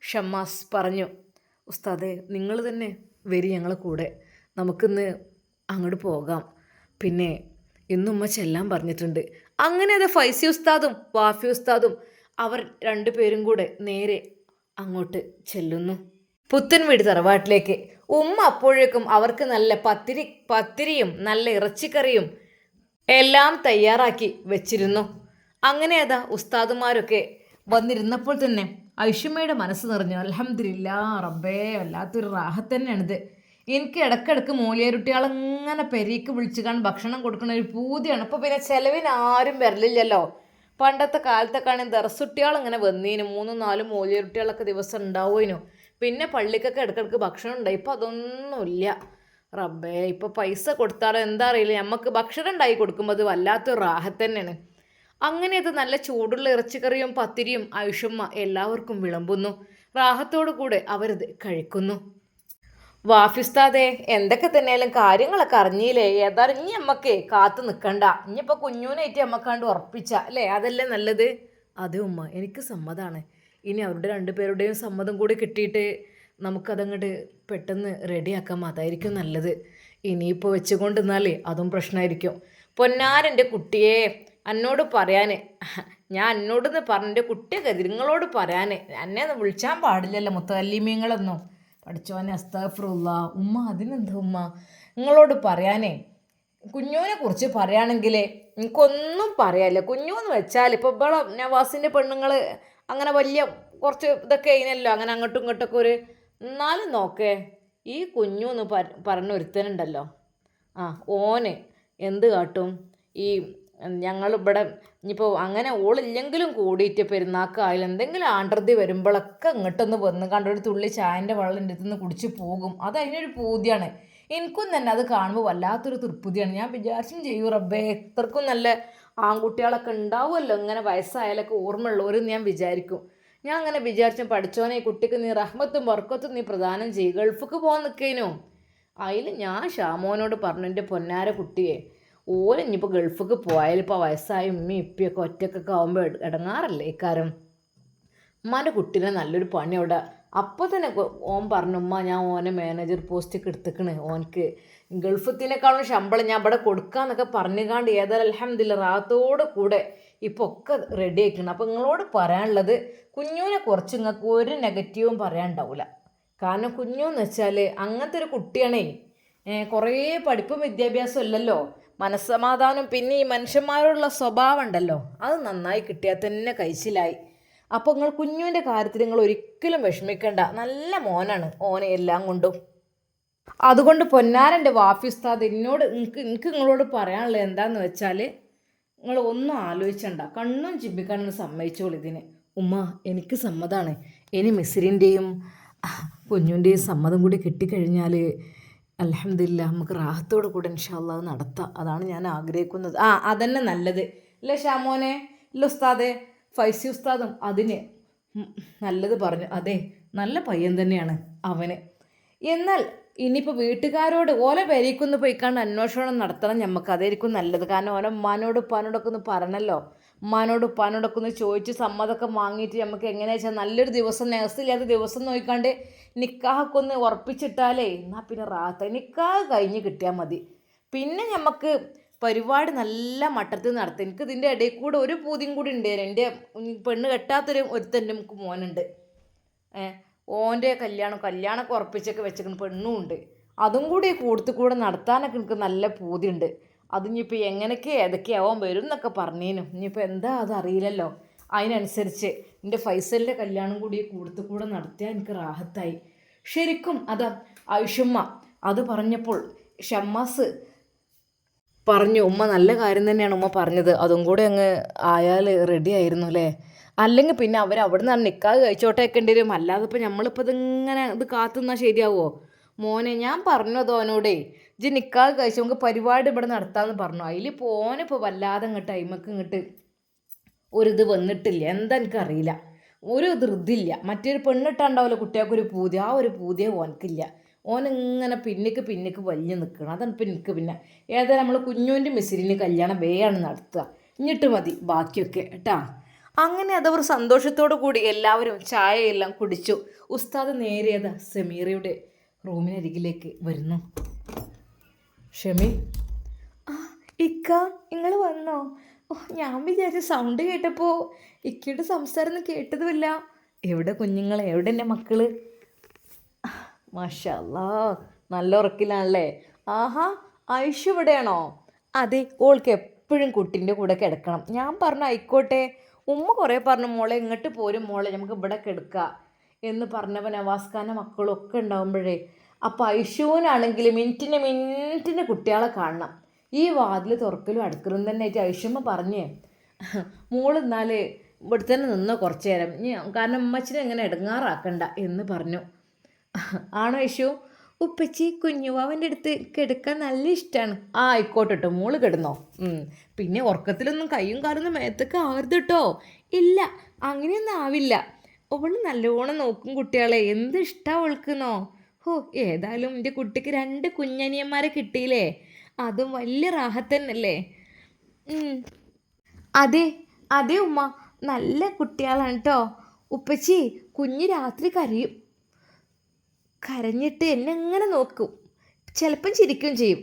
S1: ഷമ്മാസ് പറഞ്ഞു, ഉസ്താദെ നിങ്ങൾ തന്നെ വരി ഞങ്ങളെ കൂടെ, നമുക്കിന്ന് അങ്ങോട്ട് പോകാം. പിന്നെ ഇന്നുമ്മ ചെല്ലാൻ പറഞ്ഞിട്ടുണ്ട്. അങ്ങനെ അത് ഫൈസി ഉസ്താദും വാഫി ഉസ്താദും അവർ രണ്ടുപേരും കൂടെ നേരെ അങ്ങോട്ട് ചെല്ലുന്നു, പുത്തൻ വീട് തറവാട്ടിലേക്ക്. ഉമ്മ അപ്പോഴേക്കും അവർക്ക് നല്ല പത്തിരിയും നല്ല ഇറച്ചിക്കറിയും എല്ലാം തയ്യാറാക്കി വെച്ചിരുന്നു. അങ്ങനെ അതാ ഉസ്താദുമാരൊക്കെ വന്നിരുന്നപ്പോൾ തന്നെ ഐഷുമ്മയുടെ മനസ്സ് നിറഞ്ഞു. അൽഹംദുലില്ലാ റബ്ബേ, വല്ലാത്തൊരു റാഹത്ത് തന്നെയാണിത്. എനിക്ക് ഇടയ്ക്കിടയ്ക്ക് മൂലിയരുട്ടികളങ്ങനെ പെരീക്ക് വിളിച്ചു കാണാൻ ഭക്ഷണം കൊടുക്കുന്ന ഒരു പൂതിയാണ്. ഇപ്പോൾ പിന്നെ ചിലവിന് ആരും വരലില്ലല്ലോ. പണ്ടത്തെ കാലത്തൊക്കെയാണെങ്കിൽ ദർസുട്ടികൾ ഇങ്ങനെ വന്നീനും 3-4 മൂലിയരുട്ടികളൊക്കെ ദിവസം ഉണ്ടാവുമേനു. പിന്നെ പള്ളിക്കൊക്കെ ഇടയ്ക്കിടയ്ക്ക് ഭക്ഷണം ഉണ്ടായി. ഇപ്പോൾ അതൊന്നുമില്ല റബ്ബേ. ഇപ്പോൾ പൈസ കൊടുത്താലോ എന്താ അറിയില്ല, നമുക്ക് ഭക്ഷണം ഉണ്ടായി കൊടുക്കുമ്പോൾ അത് വല്ലാത്തൊരു റാഹത്ത് തന്നെയാണ്. അങ്ങനെ അത് നല്ല ചൂടുള്ള ഇറച്ചിക്കറിയും പത്തിരിയും ഐഷുമ്മ എല്ലാവർക്കും വിളമ്പുന്നു. റാഹത്തോടു കൂടെ അവരത് കഴിക്കുന്നു. വാഫിസ്താദേ, എന്തൊക്കെ തന്നെയാലും കാര്യങ്ങളൊക്കെ അറിഞ്ഞില്ലേ? ഏതായാലും ഇനി അമ്മക്കേ കാത്തു നിൽക്കണ്ട. ഇനിയിപ്പോൾ കുഞ്ഞൂനായിട്ട് അമ്മക്കാണ്ട് ഉറപ്പിച്ച അല്ലേ, അതല്ലേ നല്ലത്? അതെ ഉമ്മ, എനിക്ക് സമ്മതമാണ്. ഇനി അവരുടെ രണ്ടുപേരുടെയും സമ്മതം കൂടി കിട്ടിയിട്ട് നമുക്കതങ്ങോട്ട് പെട്ടെന്ന് റെഡിയാക്കാം, അതായിരിക്കും നല്ലത്. ഇനിയിപ്പോൾ വെച്ചുകൊണ്ടിരുന്നാലേ അതും പ്രശ്നമായിരിക്കും. പൊന്നാരെൻ്റെ കുട്ടിയെ എന്നോട് പറയാൻ, ഞാൻ എന്നോടെന്ന് പറഞ്ഞ എൻ്റെ കുട്ടിയെ കരുതി നിങ്ങളോട് പറയാൻ, എന്നെ ഒന്ന് വിളിച്ചാൻ പാടില്ലല്ലോ മുത്തല്ലിമീങ്ങളൊന്നും. പഠിച്ചോനെ അസ്തഗ്ഫിറുല്ലാ. ഉമ്മ അതിനെന്താ ഉമ്മ, നിങ്ങളോട് പറയാനേ, കുഞ്ഞൂനെ കുറിച്ച് പറയുകയാണെങ്കിൽ എനിക്കൊന്നും പറയാനില്ല. കുഞ്ഞു എന്ന് വെച്ചാൽ ഇപ്പോൾ ഇവിടെ നവാസിൻ്റെ പെണ്ണുങ്ങൾ അങ്ങനെ വലിയ കുറച്ച് ഇതൊക്കെ അതിനല്ലോ, അങ്ങനെ അങ്ങോട്ടും ഇങ്ങോട്ടൊക്കെ ഒരു, എന്നാലും നോക്കേ ഈ കുഞ്ഞു എന്ന് പറഞ്ഞ ഒരുത്തനുണ്ടല്ലോ, ഓന് എന്ത് കാട്ടും? ഈ ഞങ്ങളിവിടെ ഇനിയിപ്പോൾ അങ്ങനെ ഓളില്ലെങ്കിലും കൂടിയിട്ട് പെരുന്നാക്കായാലും എന്തെങ്കിലും ആണ്ടർതി വരുമ്പോഴൊക്കെ ഇങ്ങോട്ടൊന്ന് വന്ന് കണ്ടൊരു തുള്ളി ചായൻ്റെ വെള്ളം എൻ്റെ അടുത്ത് നിന്ന് കുടിച്ച് പോകും. അത് അതിനൊരു പൂതിയാണ്. എനിക്കും തന്നെ അത് കാണുമ്പോൾ വല്ലാത്തൊരു തൃപ്തിയാണ്. ഞാൻ വിചാരിച്ചും ചെയ്യും റബ്ബേ, എത്രക്കും നല്ല ആൺകുട്ടികളൊക്കെ ഉണ്ടാവുമല്ലോ ഇങ്ങനെ വയസ്സായാലൊക്കെ ഓർമ്മയുള്ളവരെന്ന് ഞാൻ വിചാരിക്കും. ഞാൻ അങ്ങനെ വിചാരിച്ചും പഠിച്ചോനെ ഈ കുട്ടിക്ക് നീ റഹ്മത്തും ബർക്കത്തും നീ പ്രദാനം ചെയ്യും, ഗൾഫിക്ക് പോകാൻ നിൽക്കേനോ. അതിൽ ഞാൻ ഷാമോനോട് പറഞ്ഞു, എൻ്റെ പൊന്നാര കുട്ടിയെ ഓല് ഇനിയിപ്പോൾ ഗൾഫിക്ക് പോയാലും ഇപ്പോൾ വയസ്സായ ഉമ്മയും ഇപ്പിയൊക്കെ ഒറ്റക്കൊക്കെ ആകുമ്പോൾ ഇടങ്ങാറല്ലേ ഇക്കാരം. ഉമ്മാൻ്റെ കുട്ടീനെ നല്ലൊരു പണി അവിടെ. അപ്പോൾ തന്നെ ഓൻ പറഞ്ഞു, ഉമ്മ ഞാൻ ഓനെ മാനേജർ പോസ്റ്റൊക്കെ എടുത്തേക്കണ്, ഓനക്ക് ഗൾഫത്തിനേക്കാളും ശമ്പളം ഞാൻ ഇവിടെ കൊടുക്കാമെന്നൊക്കെ പറഞ്ഞുകാണ്ട് ഏതായാലും അൽഹംദുലില്ലാ റാഹത്തോട് കൂടെ ഇപ്പോൾ ഒക്കെ റെഡി ആയിക്കണം. അപ്പോൾ നിങ്ങളോട് പറയാനുള്ളത്, കുഞ്ഞുവിനെ കുറിച്ച് നിങ്ങൾക്ക് ഒരു നെഗറ്റീവും പറയാനുണ്ടാവില്ല. കാരണം കുഞ്ഞുവെന്ന് വെച്ചാൽ അങ്ങനത്തെ ഒരു കുട്ടിയാണേ. കുറേ പഠിപ്പും വിദ്യാഭ്യാസം ഇല്ലല്ലോ, മനസ്സമാധാനം, പിന്നെ ഈ മനുഷ്യന്മാരോടുള്ള സ്വഭാവം ഉണ്ടല്ലോ, അത് നന്നായി കിട്ടിയാൽ തന്നെ കഴിച്ചിലായി. അപ്പോൾ നിങ്ങൾ കുഞ്ഞുവിൻ്റെ കാര്യത്തിൽ നിങ്ങൾ ഒരിക്കലും വിഷമിക്കേണ്ട, നല്ല മോനാണ് ഓനെ എല്ലാം കൊണ്ടും. അതുകൊണ്ട് പൊന്നാരൻ്റെ വാഫി ഉസ്താദ് എനിക്ക് നിങ്ങളോട് പറയാനുള്ളത് എന്താണെന്ന് വെച്ചാൽ, നിങ്ങൾ ഒന്നും ആലോചിച്ചണ്ട, കണ്ണും ചിമ്പിക്കാനും സമ്മതിച്ചോളൂ ഇതിന്. ഉമ്മ എനിക്ക് സമ്മതമാണ്. ഇനി മിസ്രിൻ്റെയും കുഞ്ഞുൻ്റെയും സമ്മതം കൂടി കിട്ടിക്കഴിഞ്ഞാൽ അൽഹംദുലില്ലാ നമുക്ക് റാഹത്തോട് കൂടെ ഇൻഷാ അല്ലാഹ് നടത്താം. അതാണ് ഞാൻ ആഗ്രഹിക്കുന്നത്. അതന്നെ നല്ലത് അല്ലേ ഷാമോനെ? ഇല്ല ഉസ്താദെ. ഫൈസി ഉസ്താദും അതിന് നല്ലത് പറഞ്ഞു. അതെ, നല്ല പയ്യൻ തന്നെയാണ് അവന്. എന്നാൽ ഇനിയിപ്പോൾ വീട്ടുകാരോട് ഓലെ പേരേക്കൊന്ന് പോയിക്കാണ്ട് അന്വേഷണം നടത്തണം നമുക്ക്, അതായിരിക്കും നല്ലത്. കാരണം ഓരോ ഉമ്മാനോട് ഉപ്പാനോടൊക്കെ ഒന്ന് പറഞ്ഞല്ലോ, ഉമ്മാനോട് ഉപ്പാനോടൊക്കെ ഒന്ന് ചോദിച്ച് സമ്മതമൊക്കെ വാങ്ങിയിട്ട് നമുക്ക് എങ്ങനെയാ വെച്ചാൽ നല്ലൊരു ദിവസം, നേഴ്സില്ലാത്ത ദിവസം നോക്കിക്കാണ്ട് നിക്കാഹൊക്കെ ഒന്ന് ഉറപ്പിച്ചിട്ടാലേ എന്നാൽ പിന്നെ റാത്ത നിക്കാഹ് കഴിഞ്ഞ് കിട്ടിയാൽ മതി. പിന്നെ നമുക്ക് പരിപാടി നല്ല മട്ടത്തിൽ നടത്തും. എനിക്ക് ഇതിൻ്റെ ഇടയിൽ കൂടെ ഒരു പൂതിയും കൂടി ഉണ്ട്. എൻ്റെ പെണ്ണ് കെട്ടാത്തൊരു ഒരുത്തൻ്റെ നമുക്ക് മോനുണ്ട്. ഓൻ്റെ കല്യാണമൊക്കെ ഉറപ്പിച്ചൊക്കെ വെച്ചിരിക്കുന്ന പെണ്ണും ഉണ്ട്. അതും കൂടി കൂടെ നടത്താനൊക്കെ എനിക്ക് നല്ല പൂതിയുണ്ട്. അതിനിപ്പോൾ എങ്ങനെയൊക്കെ ഏതൊക്കെയാവാൻ വരും എന്നൊക്കെ പറഞ്ഞേനും. ഇനിയിപ്പോൾ എന്താ അതറിയില്ലല്ലോ. അതിനനുസരിച്ച് എൻ്റെ ഫൈസലിൻ്റെ കല്യാണം കൂടി കൂടെ നടത്തിയാൽ എനിക്ക് റാഹത്തായി. ശരിക്കും അതാ ഐഷുമ്മ അത് പറഞ്ഞപ്പോൾ ഷമ്മാസ് പറഞ്ഞു, ഉമ്മ നല്ല കാര്യം തന്നെയാണ് ഉമ്മ പറഞ്ഞത്, അതും കൂടെ അങ്ങ് ആയാൽ റെഡി ആയിരുന്നു അല്ലേ. അല്ലെങ്കിൽ പിന്നെ അവിടെ നിന്ന് നിക്കാഹ് കഴിച്ചോട്ടെ വെക്കേണ്ടി വരും. അല്ലാതെ ഇപ്പോൾ നമ്മളിപ്പോൾ ഇതിങ്ങനെ ഇത് കാത്തുനിന്നാൽ ശരിയാവുമോ? മോനെ ഞാൻ പറഞ്ഞതോ അവനോടേ, നിക്കാഹ് കഴിച്ചു നമുക്ക് പരിപാടി ഇവിടെ നടത്താമെന്ന് പറഞ്ഞു. അതിലിപ്പോൾ ഓനിപ്പോൾ വല്ലാതെ ഇങ്ങോട്ട് അയിമക്ക് ഇങ്ങോട്ട് ഒരിത് വന്നിട്ടില്ല. എന്താ എനിക്കറിയില്ല. ഒരു ധൃതിയില്ല. മറ്റൊരു പെണ്ണിട്ടാണ്ടാവില്ല കുട്ടികൾക്കൊരു പൂതി. ആ ഒരു പൂതിയെ ഓനക്കില്ല. ഓനിങ്ങനെ പിന്നിക്ക് വലിഞ്ഞ് നിൽക്കണം. അതാണ് ഇപ്പം എനിക്ക് പിന്നെ ഏതായാലും നമ്മൾ കുഞ്ഞുവിൻ്റെ മിസിലിന് കല്യാണം വേയാണ് നടത്തുക. എന്നിട്ട് മതി ബാക്കിയൊക്കെ കേട്ടാ. അങ്ങനെ അതവർ സന്തോഷത്തോടു കൂടി എല്ലാവരും ചായയെല്ലാം കുടിച്ചു. ഉസ്താദ് നേരിയതാ സമീറയുടെ റൂമിനരികിലേക്ക് വരുന്നു. ഷമി, ആ ഇക്ക നിങ്ങൾ വന്നോ? ഓ, ഞാൻ വിചാരിച്ച സൗണ്ട് കേട്ടപ്പോൾ ഇക്കയുടെ സംസാരം ഒന്നും കേട്ടതുമില്ല. എവിടെ കുഞ്ഞുങ്ങളെ, എവിടെ എൻ്റെ മക്കള്? മാഷാ അല്ലാ, നല്ല ഉറക്കിലാണല്ലേ. ആഹാ, ഐഷു ഇവിടെയാണോ? അതെ, ഓൾക്ക് എപ്പോഴും കുട്ടിൻ്റെ കൂടെ കിടക്കണം. ഞാൻ പറഞ്ഞു ആയിക്കോട്ടെ. ഉമ്മ കുറേ പറഞ്ഞു മോളെ ഇങ്ങോട്ട് പോരും മോളെ നമുക്ക് ഇവിടെ കിടക്കാം എന്ന് പറഞ്ഞപ്പോൾ നവാസ്ഖാൻ്റെ മക്കളും ഒക്കെ ഉണ്ടാകുമ്പോഴേ അപ്പോൾ ഐഷുവിനാണെങ്കിൽ മിനിറ്റിന് കുട്ടികളെ കാണണം. ഈ വാതിൽ തുറക്കലും അടുക്കലും തന്നെ ആയിട്ട് ഐഷുമ്മ പറഞ്ഞേ, മോൾ എന്നാൽ ഇവിടെ തന്നെ നിന്നോ കുറച്ച് നേരം, കാരണം ഉമ്മച്ചിനെ എങ്ങനെ ഇടങ്ങാറാക്കണ്ട എന്ന് പറഞ്ഞു. ആണോ ഐഷു? ഉപ്പച്ചി കുഞ്ഞുവാവൻ്റെ അടുത്ത് കിടക്കാൻ നല്ല ഇഷ്ടമാണ്. ആ ആയിക്കോട്ടെ കേട്ടോ, മോള് കിടന്നോ. പിന്നെ ഉറക്കത്തിലൊന്നും കയ്യും കാലൊന്നും മേത്തൊക്കെ ആവരുത് കേട്ടോ. ഇല്ല, അങ്ങനെയൊന്നും ആവില്ല. അവൾ നല്ലോണം നോക്കും കുട്ടികളെ. എന്ത് ഇഷ്ടമാണ് അവൾക്കെന്നോ. ഓ, ഏതായാലും എൻ്റെ കുട്ടിക്ക് 2 കുഞ്ഞനിയന്മാരെ കിട്ടിയില്ലേ, അതും വലിയ റാഹത്ത് തന്നെയല്ലേ. അതെ അതെ ഉമ്മ, നല്ല കുട്ടികളാണ് കേട്ടോ. ഉപ്പച്ചി കുഞ്ഞ് രാത്രി കരയും. കരഞ്ഞിട്ട് എന്നെ എങ്ങനെ നോക്കും, ചിലപ്പം ചിരിക്കും ചെയ്യും.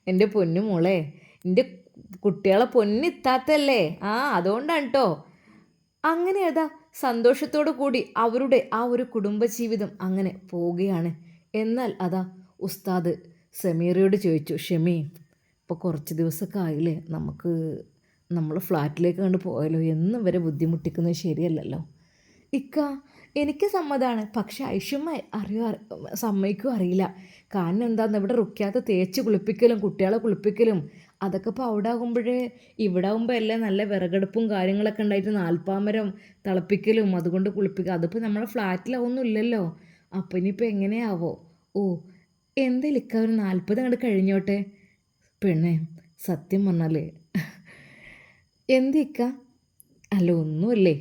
S1: എൻ്റെ പൊന്നു മോളെ, എൻ്റെ കുട്ടികളെ പൊന്നിത്താത്തല്ലേ. ആ അതുകൊണ്ടാണ് കേട്ടോ. അങ്ങനെ അതാ സന്തോഷത്തോടു കൂടി അവരുടെ ആ ഒരു കുടുംബജീവിതം അങ്ങനെ പോവുകയാണ്. എന്നാൽ അതാ ഉസ്താദ് സമീറയോട് ചോദിച്ചു, ഷമി ഇപ്പോൾ കുറച്ച് ദിവസമൊക്കെ ആയില്ലേ, നമുക്ക് നമ്മൾ ഫ്ലാറ്റിലേക്ക് കണ്ട് പോയാലോ? എന്നും വരെ ബുദ്ധിമുട്ടിക്കുന്നത് ശരിയല്ലല്ലോ. ഇക്ക എനിക്ക് സമ്മതമാണ്, പക്ഷെ ഐഷുമ്മ സമ്മതിക്കും അറിയില്ല. കാരണം എന്താണെന്ന്, ഇവിടെ റുക്കാത്ത തേച്ച് കുളിപ്പിക്കലും കുട്ടികളെ കുളിപ്പിക്കലും അതൊക്കെ ഇപ്പോൾ അവിടെ ആകുമ്പോഴേ, ഇവിടെ ആകുമ്പോൾ എല്ലാം നല്ല വിറകടുപ്പും കാര്യങ്ങളൊക്കെ ഉണ്ടായിട്ട് നാൽപ്പാമരം തിളപ്പിക്കലും അതുകൊണ്ട് കുളിപ്പിക്കുക. അതിപ്പോൾ നമ്മുടെ ഫ്ലാറ്റിലൊന്നും ഇല്ലല്ലോ. അപ്പം ഇനിയിപ്പോൾ എങ്ങനെയാവോ? ഓ, എന്തായാലും ഇക്ക ഒരു 40 അങ്ങോട്ട് കഴിഞ്ഞോട്ടെ. പെണ്ണേ, സത്യം പറഞ്ഞാലേ എന്തിക്ക? അല്ല ഒന്നുമല്ലേ,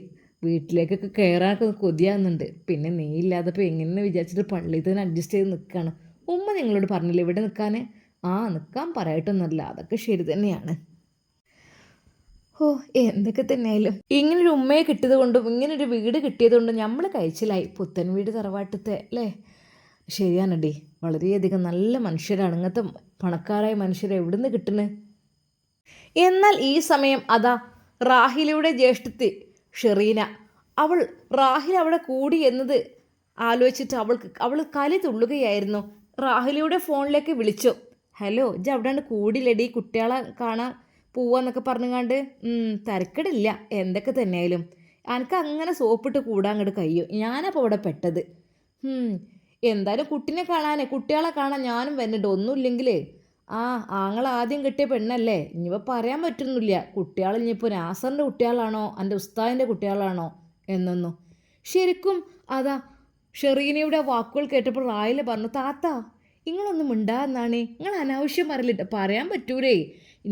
S1: വീട്ടിലേക്കൊക്കെ കയറാനൊക്കെ കൊതിയാകുന്നുണ്ട്. പിന്നെ നീ ഇല്ലാതപ്പോൾ എങ്ങനെ വിചാരിച്ചിട്ട് പള്ളിയിൽ തന്നെ അഡ്ജസ്റ്റ് ചെയ്ത് നിൽക്കുകയാണ്. ഉമ്മ നിങ്ങളോട് പറഞ്ഞില്ലേ ഇവിടെ നിൽക്കാൻ? ആ നിൽക്കാൻ പറയട്ടൊന്നുമല്ല, അതൊക്കെ ശരി തന്നെയാണ്. ഓ, എന്തൊക്കെ തന്നെയായാലും ഇങ്ങനൊരു ഉമ്മയെ കിട്ടിയത് കൊണ്ടും ഇങ്ങനൊരു വീട് കിട്ടിയത് കൊണ്ടും നമ്മൾ കഴിച്ചിലായി. പുത്തൻ വീട് തറവാട്ടത്തെ അല്ലേ. ശരിയാണടി, വളരെയധികം നല്ല മനുഷ്യരാണ്. ഇങ്ങനത്തെ പണക്കാരായ മനുഷ്യരെ എവിടെ നിന്ന് കിട്ടുന്നത്? എന്നാൽ ഈ സമയം അതാ റാഹിലയുടെ ജ്യേഷ്ഠത്തി ഷെറീന, റാഹിൽ അവിടെ കൂടി എന്നത് ആലോചിച്ചിട്ട് അവൾ കലി തുള്ളുകയായിരുന്നു. റാഹിലയുടെ ഫോണിലേക്ക് വിളിച്ചു. ഹലോ, ഇജ്ജ് അവിടെയാണ് കൂടിയില്ലടി, കുട്ടികളെ കാണാൻ പോവാന്നൊക്കെ പറഞ്ഞുകൊണ്ട്. തിരക്കിടില്ല, എന്തൊക്കെ തന്നെയായാലും എനിക്ക് അങ്ങനെ സോപ്പിട്ട് കൂടാൻ അങ്ങോട്ട് കഴിയും. ഞാനപ്പോൾ അവിടെ പെട്ടത്. എന്തായാലും കുട്ടികളെ കാണാൻ ഞാനും വരുന്നുണ്ട്. ഒന്നുമില്ലെങ്കിലേ ആങ്ങൾ ആദ്യം കിട്ടിയ പെണ്ണല്ലേ, ഇനിയിപ്പോൾ പറയാൻ പറ്റുന്നില്ല കുട്ടികൾ ഇനിയിപ്പോൾ നാസറിൻ്റെ കുട്ടികളാണോ എൻ്റെ ഉസ്താദിൻ്റെ കുട്ടികളാണോ എന്നൊന്നും. ശരിക്കും അതാ ഷെറീനയുടെ വാക്കുകൾ കേട്ടപ്പോൾ റായില പറഞ്ഞു, താത്ത നിങ്ങളൊന്നും മിണ്ടാന്നാണ്, നിങ്ങൾ അനാവശ്യം പറയില്ല, പറയാൻ പറ്റൂലേ.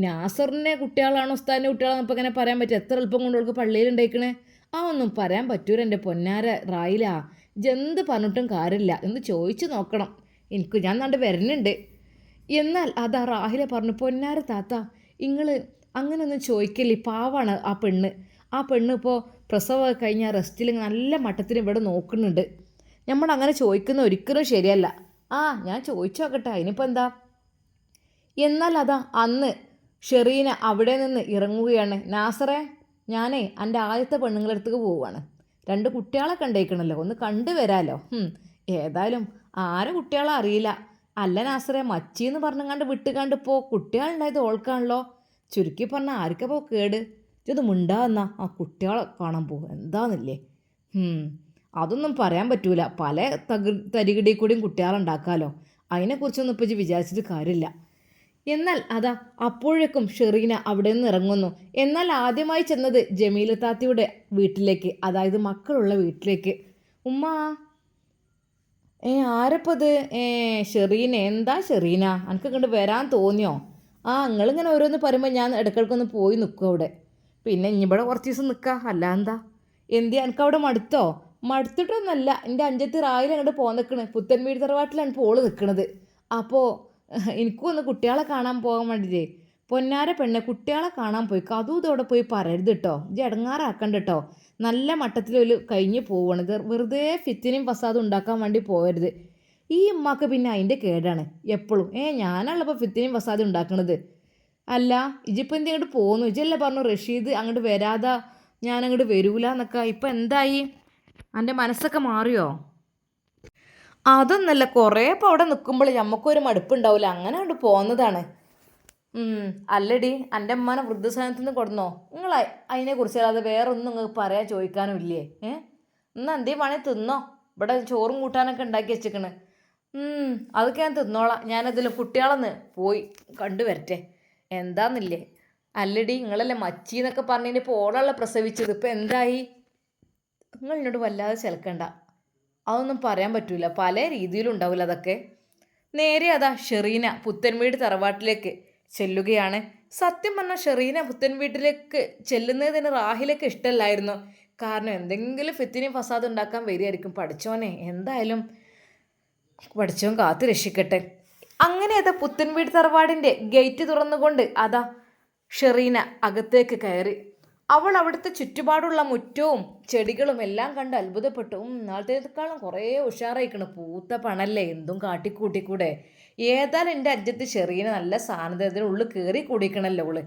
S1: നാസറിൻ്റെ കുട്ടികളാണോ ഉസ്താദിൻ്റെ കുട്ടികളാണോ ഇപ്പോൾ ഇങ്ങനെ പറയാൻ പറ്റും? എത്ര എളുപ്പം കൊണ്ട് അവൾക്ക് പള്ളിയിൽ ഉണ്ടായിക്കണേ. ഒന്നും പറയാൻ പറ്റൂല എൻ്റെ പൊന്നാര റായില. ജന്ത് പറഞ്ഞിട്ടും കാര്യമില്ല, എന്ന് ചോദിച്ചു നോക്കണം. ഞാൻ നാണ്ട് വരുന്നുണ്ട്. എന്നാൽ അതാ റാഹില പറഞ്ഞു, പൊന്നാര താത്ത നിങ്ങൾ അങ്ങനെയൊന്നും ചോദിക്കല്ലേ, പാവാണ് ആ പെണ്ണ് ഇപ്പോൾ പ്രസവം കഴിഞ്ഞാൽ റെസ്റ്റിൽ നല്ല മട്ടത്തിന് ഇവിടെ നോക്കുന്നുണ്ട്. നമ്മളങ്ങനെ ചോദിക്കുന്ന ഒരിക്കലും ശരിയല്ല. ഞാൻ ചോദിച്ചു നോക്കട്ടെ, അതിനിപ്പോൾ എന്താ. എന്നാൽ അതാ അന്ന് ഷെറീന അവിടെ നിന്ന് ഇറങ്ങുകയാണ്. നാസറേ, ഞാനേ എൻ്റെ ആദ്യത്തെ പെണ്ണുങ്ങളടുത്തേക്ക് പോവുകയാണ്. 2 കുട്ടികളെ കണ്ടേക്കണല്ലോ, ഒന്ന് കണ്ടു വരാമല്ലോ. ഏതായാലും ആരെ കുട്ടികളെ അറിയില്ല. അല്ല നാസറേ, മച്ചിന്ന് പറഞ്ഞങ്ങാണ്ട് വിട്ടുകണ്ട് ഇപ്പോൾ കുട്ടികളുണ്ടായത് ഓൾക്കാണല്ലോ. ചുരുക്കി പറഞ്ഞാൽ ആർക്കപ്പോൾ കേട്? ഇത് മിണ്ടാന്നാ ആ കുട്ടികളെ കാണാൻ പോകും എന്താന്നില്ലേ. അതൊന്നും പറയാൻ പറ്റൂല, പല തരികിടി കൂടിയും കുട്ടികളുണ്ടാക്കാമല്ലോ. അതിനെക്കുറിച്ചൊന്നും ഇപ്പോൾ വിചാരിച്ചിട്ട് കാര്യമില്ല. എന്നാൽ അതാ അപ്പോഴേക്കും ഷെറീന അവിടെ നിന്ന് ഇറങ്ങുന്നു. എന്നാൽ ആദ്യമായി ചെന്നത് ജമീല താത്തിയുടെ വീട്ടിലേക്ക്, അതായത് മക്കളുള്ള വീട്ടിലേക്ക്. ഉമ്മ, ആരപ്പത്? ഷെറീന. എന്താ ഷെറീന, എനിക്ക് ഇങ്ങോട്ട് വരാൻ തോന്നിയോ? നിങ്ങളിങ്ങനെ ഓരോന്ന് പറയുമ്പോൾ ഞാൻ ഇടയ്ക്കിടയ്ക്കൊന്ന് പോയി നിൽക്കും അവിടെ. പിന്നെ ഇനി ഇവിടെ കുറച്ച് ദിവസം നിൽക്കാം, അല്ല എന്താ. എന്തി എനിക്ക് അവിടെ മടുത്തോ? മടുത്തിട്ടൊന്നുമല്ല, എൻ്റെ അഞ്ചത്തി റായിൽ അങ്ങോട്ട് പോന്നിക്കണ്. പുത്തൻവീട് തറവാട്ടിലാണ് ഇപ്പോൾ ഓള് നിൽക്കണത്. അപ്പോൾ എനിക്കും ഒന്ന് കുട്ടികളെ കാണാൻ പോകാൻ വേണ്ടിയിട്ടേ. പൊന്നാര പെണ്ണെ, കുട്ടികളെ കാണാൻ പോയി അതും ഇതോടെ പോയി പറയരുത് കേട്ടോ, ഇജ്ജ് ഇടങ്ങാറാക്കണ്ട കേട്ടോ. നല്ല മട്ടത്തിൽ ഒരു കഴിഞ്ഞ് പോവാണ്. ഇത് വെറുതെ ഫിത്തിനെയും ഫസാദും ഉണ്ടാക്കാൻ വേണ്ടി പോകരുത്. ഈ ഉമ്മാക്ക് പിന്നെ അതിൻ്റെ കേടാണ് എപ്പോഴും. ഞാനുള്ളപ്പോൾ ഫിത്തിനെയും ഫസാദും ഉണ്ടാക്കണത്. അല്ല ഇജിപ്പോൾ എന്ത് ഇങ്ങോട്ട് പോന്നു? ഇജല്ലേ പറഞ്ഞു റഷീദ് അങ്ങോട്ട് വരാതെ ഞാനങ്ങോട്ട് വരൂല എന്നൊക്കെ. ഇപ്പം എന്തായി? എൻ്റെ മനസ്സൊക്കെ മാറിയോ? അതൊന്നല്ല, കുറേ ഇപ്പോൾ അവിടെ നിൽക്കുമ്പോൾ നമുക്കൊരു മടുപ്പുണ്ടാവില്ല, അങ്ങനെ അങ്ങോട്ട് പോകുന്നതാണ്. അല്ലടി, എൻ്റെ അമ്മാനെ വൃദ്ധസാധനത്തിൽ നിന്ന് കൊടുന്നോ? നിങ്ങൾ അതിനെക്കുറിച്ച് അല്ലാതെ വേറെ ഒന്നും നിങ്ങൾക്ക് പറയാൻ ചോദിക്കാനും ഇല്ലേ? എന്നാൽ എന്തേ വേണേൽ തിന്നോ, ഇവിടെ ചോറും കൂട്ടാനൊക്കെ ഉണ്ടാക്കി വെച്ചിക്കണ്. അതൊക്കെ ഞാൻ തിന്നോളാം. ഞാനതിൽ കുട്ടികളൊന്ന് പോയി കണ്ടുവരട്ടെ എന്താന്നില്ലേ. അല്ലടി, നിങ്ങളല്ലേ മച്ചി എന്നൊക്കെ പറഞ്ഞതിന് ഇപ്പോൾ ഓളല്ല പ്രസവിച്ചത്, ഇപ്പം എന്തായി? നിങ്ങൾ എന്നോട് വല്ലാതെ ചിലക്കണ്ട, അതൊന്നും പറയാൻ പറ്റൂല, പല രീതിയിലും ഉണ്ടാവില്ല അതൊക്കെ. നേരെ അതാ ഷെറീന പുത്തൻവീട് തറവാട്ടിലേക്ക് ചെല്ലുകയാണ്. സത്യം പറഞ്ഞാൽ ഷെറീന പുത്തൻ വീട്ടിലേക്ക് ചെല്ലുന്നതിന് റാഹിലേക്ക് ഇഷ്ടമല്ലായിരുന്നു. കാരണം എന്തെങ്കിലും ഫിത്തിനെയും ഫസാദ് ഉണ്ടാക്കാൻ വരികയായിരിക്കും. പഠിച്ചോനെ, എന്തായാലും പഠിച്ചോൻ കാത്തു രക്ഷിക്കട്ടെ. അങ്ങനെ അതാ പുത്തൻ വീട് തറവാടിൻ്റെ ഗേറ്റ് തുറന്നുകൊണ്ട് അതാ ഷെറീന അകത്തേക്ക് കയറി. അവൾ അവിടുത്തെ ചുറ്റുപാടുള്ള മുറ്റവും ചെടികളും എല്ലാം കണ്ട് അത്ഭുതപ്പെട്ടു. നാളത്തേക്കാളും കുറേ ഉഷാറായിക്കണം, പൂത്ത പണല്ലേ, എന്തും കാട്ടിക്കൂട്ടിക്കൂടെ. ഏതായാലും എൻ്റെ അജ്ജത്ത് ഷെറീന നല്ല സാധനത്തിന് ഉള്ളിൽ കയറി കൂടിക്കണല്ലോ അവള്.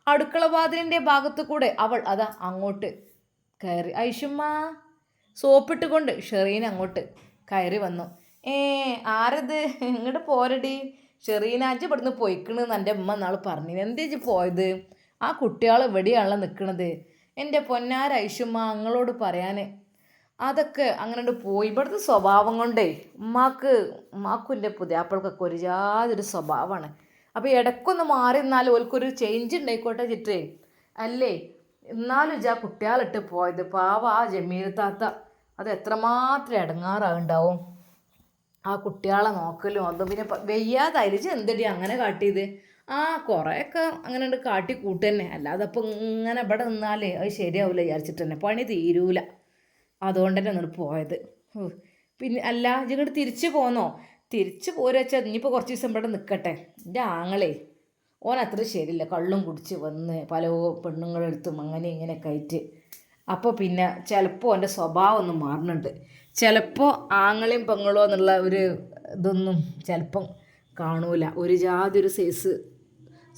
S1: അടുക്കള വാതിലിൻ്റെ ഭാഗത്തു കൂടെ അവൾ അതാ അങ്ങോട്ട് കയറി. ഐഷുമ്മ സോപ്പിട്ടുകൊണ്ട് ഷെറീന അങ്ങോട്ട് കയറി വന്നു. ആരത്? ഇങ്ങോട്ട് പോരടി ഷെറീന, അജ്ജ് ഇവിടുന്ന് പോയിക്കണെന്ന് എൻ്റെ അമ്മ നാൾ പറഞ്ഞു. എന്തേച്ച് പോയത്? ആ കുട്ടികൾ എവിടെയാണല്ലോ നിൽക്കണത്. എൻ്റെ പൊന്നാര ഐഷുമ്മ അങ്ങളോട് പറയാൻ. അതൊക്കെ അങ്ങനെ പോയി. ഇവിടുത്തെ സ്വഭാവം കൊണ്ടേ ഉമ്മാക്കും എൻ്റെ പുതിയാപ്പിൾക്കൊക്കെ ഒരു യാതൊരു സ്വഭാവമാണ്. അപ്പോൾ ഇടയ്ക്കൊന്ന് മാറി എന്നാലും ഓൽക്കൊരു ചേഞ്ച് ഉണ്ടായിക്കോട്ടെ ചിട്ടേ അല്ലേ. എന്നാലും ഇജാ കുട്ടികളിട്ട് പോയത്. പാവ ആ ജമീൽ താത്ത അത് എത്രമാത്രം ഇടങ്ങാറാവുണ്ടാവും. ആ കുട്ടികളെ നോക്കലും അതും പിന്നെ വെയ്യാതായിരിക്കും. എന്തടി അങ്ങനെ കാട്ടിയത്? കുറേയൊക്കെ അങ്ങനെ ഉണ്ട് കാട്ടി കൂട്ടുതന്നെ, അല്ലാതെ അപ്പം ഇങ്ങനെ ഇവിടെ നിന്നാലേ അത് ശരിയാവില്ല വിചാരിച്ചിട്ട് തന്നെ, പണി തീരൂല. അതുകൊണ്ട് തന്നെ ഒന്ന് പോയത്. പിന്നെ അല്ല, ഇങ്ങോട്ട് തിരിച്ചു പോന്നോ? തിരിച്ചു പോരാച്ചാൽ ഇനിയിപ്പോൾ കുറച്ച് ദിവസം ഇവിടെ നിൽക്കട്ടെ. എൻ്റെ ആങ്ങളെ ഓൻ അത്ര ശരിയില്ല, കള്ളും കുടിച്ച് വന്ന് പല പെണ്ണുങ്ങളെടുത്തും അങ്ങനെ ഇങ്ങനെയൊക്കെ ആയിട്ട്. അപ്പോൾ പിന്നെ ചിലപ്പോൾ എൻ്റെ സ്വഭാവം ഒന്നും മാറുന്നുണ്ട്. ചിലപ്പോൾ ആങ്ങളെയും പെങ്ങളോ എന്നുള്ള ഒരു ഇതൊന്നും ചിലപ്പം കാണൂല. ഒരു ജാതി ഒരു സൈസ്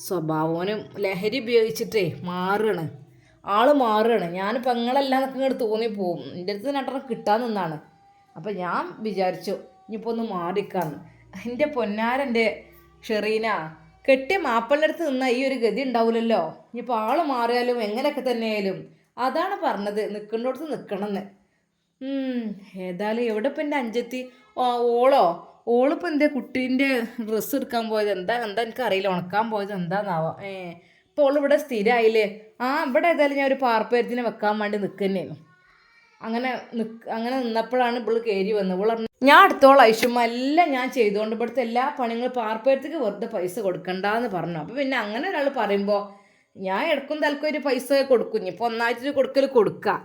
S1: സ്വഭാവം. ഓനും ലഹരി ഉപയോഗിച്ചിട്ടേ മാറുകയാണ്, ആൾ മാറുകയാണ്. ഞാൻ പെങ്ങളെല്ലാം എന്നൊക്കെ ഇങ്ങോട്ട് തോന്നിപ്പോവും. എൻ്റെ അടുത്ത് രണ്ടെണ്ണം കിട്ടാൻ നിന്നാണ്. അപ്പം ഞാൻ വിചാരിച്ചു ഇനിയിപ്പോൾ ഒന്ന് മാറിക്കാന്ന്. എൻ്റെ പൊന്നാരൻ്റെ ഷെറീന, കെട്ടിയ മാപ്പിളുടെ അടുത്ത് നിന്നാൽ ഈ ഒരു ഗതി ഉണ്ടാവില്ലല്ലോ. ഇനിയിപ്പോൾ ആൾ മാറിയാലും എങ്ങനെയൊക്കെ തന്നെയായാലും അതാണ് പറഞ്ഞത്, നിൽക്കേണ്ടടുത്ത് നിൽക്കണമെന്ന്. ഏതായാലും എവിടെ ഇപ്പം എൻ്റെ അഞ്ചെത്തി? ഓളിപ്പോൾ എന്താ കുട്ടീൻ്റെ ഡ്രസ്സ് എടുക്കാൻ പോയത്? എന്താ എനിക്കറിയില്ല, ഉണക്കാൻ പോയത് എന്താന്നാവോ. ഇപ്പോൾ ഓളിവിടെ സ്ഥിരമായില്ലേ? ഇവിടെ ഏതായാലും ഞാൻ ഒരു പാർപ്പേരത്തിനെ വെക്കാൻ വേണ്ടി നിൽക്കുന്നേനു. അങ്ങനെ നിന്നപ്പോഴാണ് ഇപ്പോൾ കയറി വന്നത്. ഇവൾ പറഞ്ഞു ഞാൻ അടുത്തോളം ഐഷുമ്മ എല്ലാം ഞാൻ ചെയ്തുകൊണ്ട് ഇവിടുത്തെ എല്ലാ പണികളും പാർപ്പേരത്തേക്ക് വെറുതെ പൈസ കൊടുക്കണ്ടെന്ന് പറഞ്ഞു. അപ്പോൾ പിന്നെ അങ്ങനെ ഒരാൾ പറയുമ്പോൾ ഞാൻ എടുക്കും തലക്കും ഒരു പൈസ കൊടുക്കും. ഇനിയിപ്പോൾ ഒന്നായിട്ട് കൊടുക്കാം.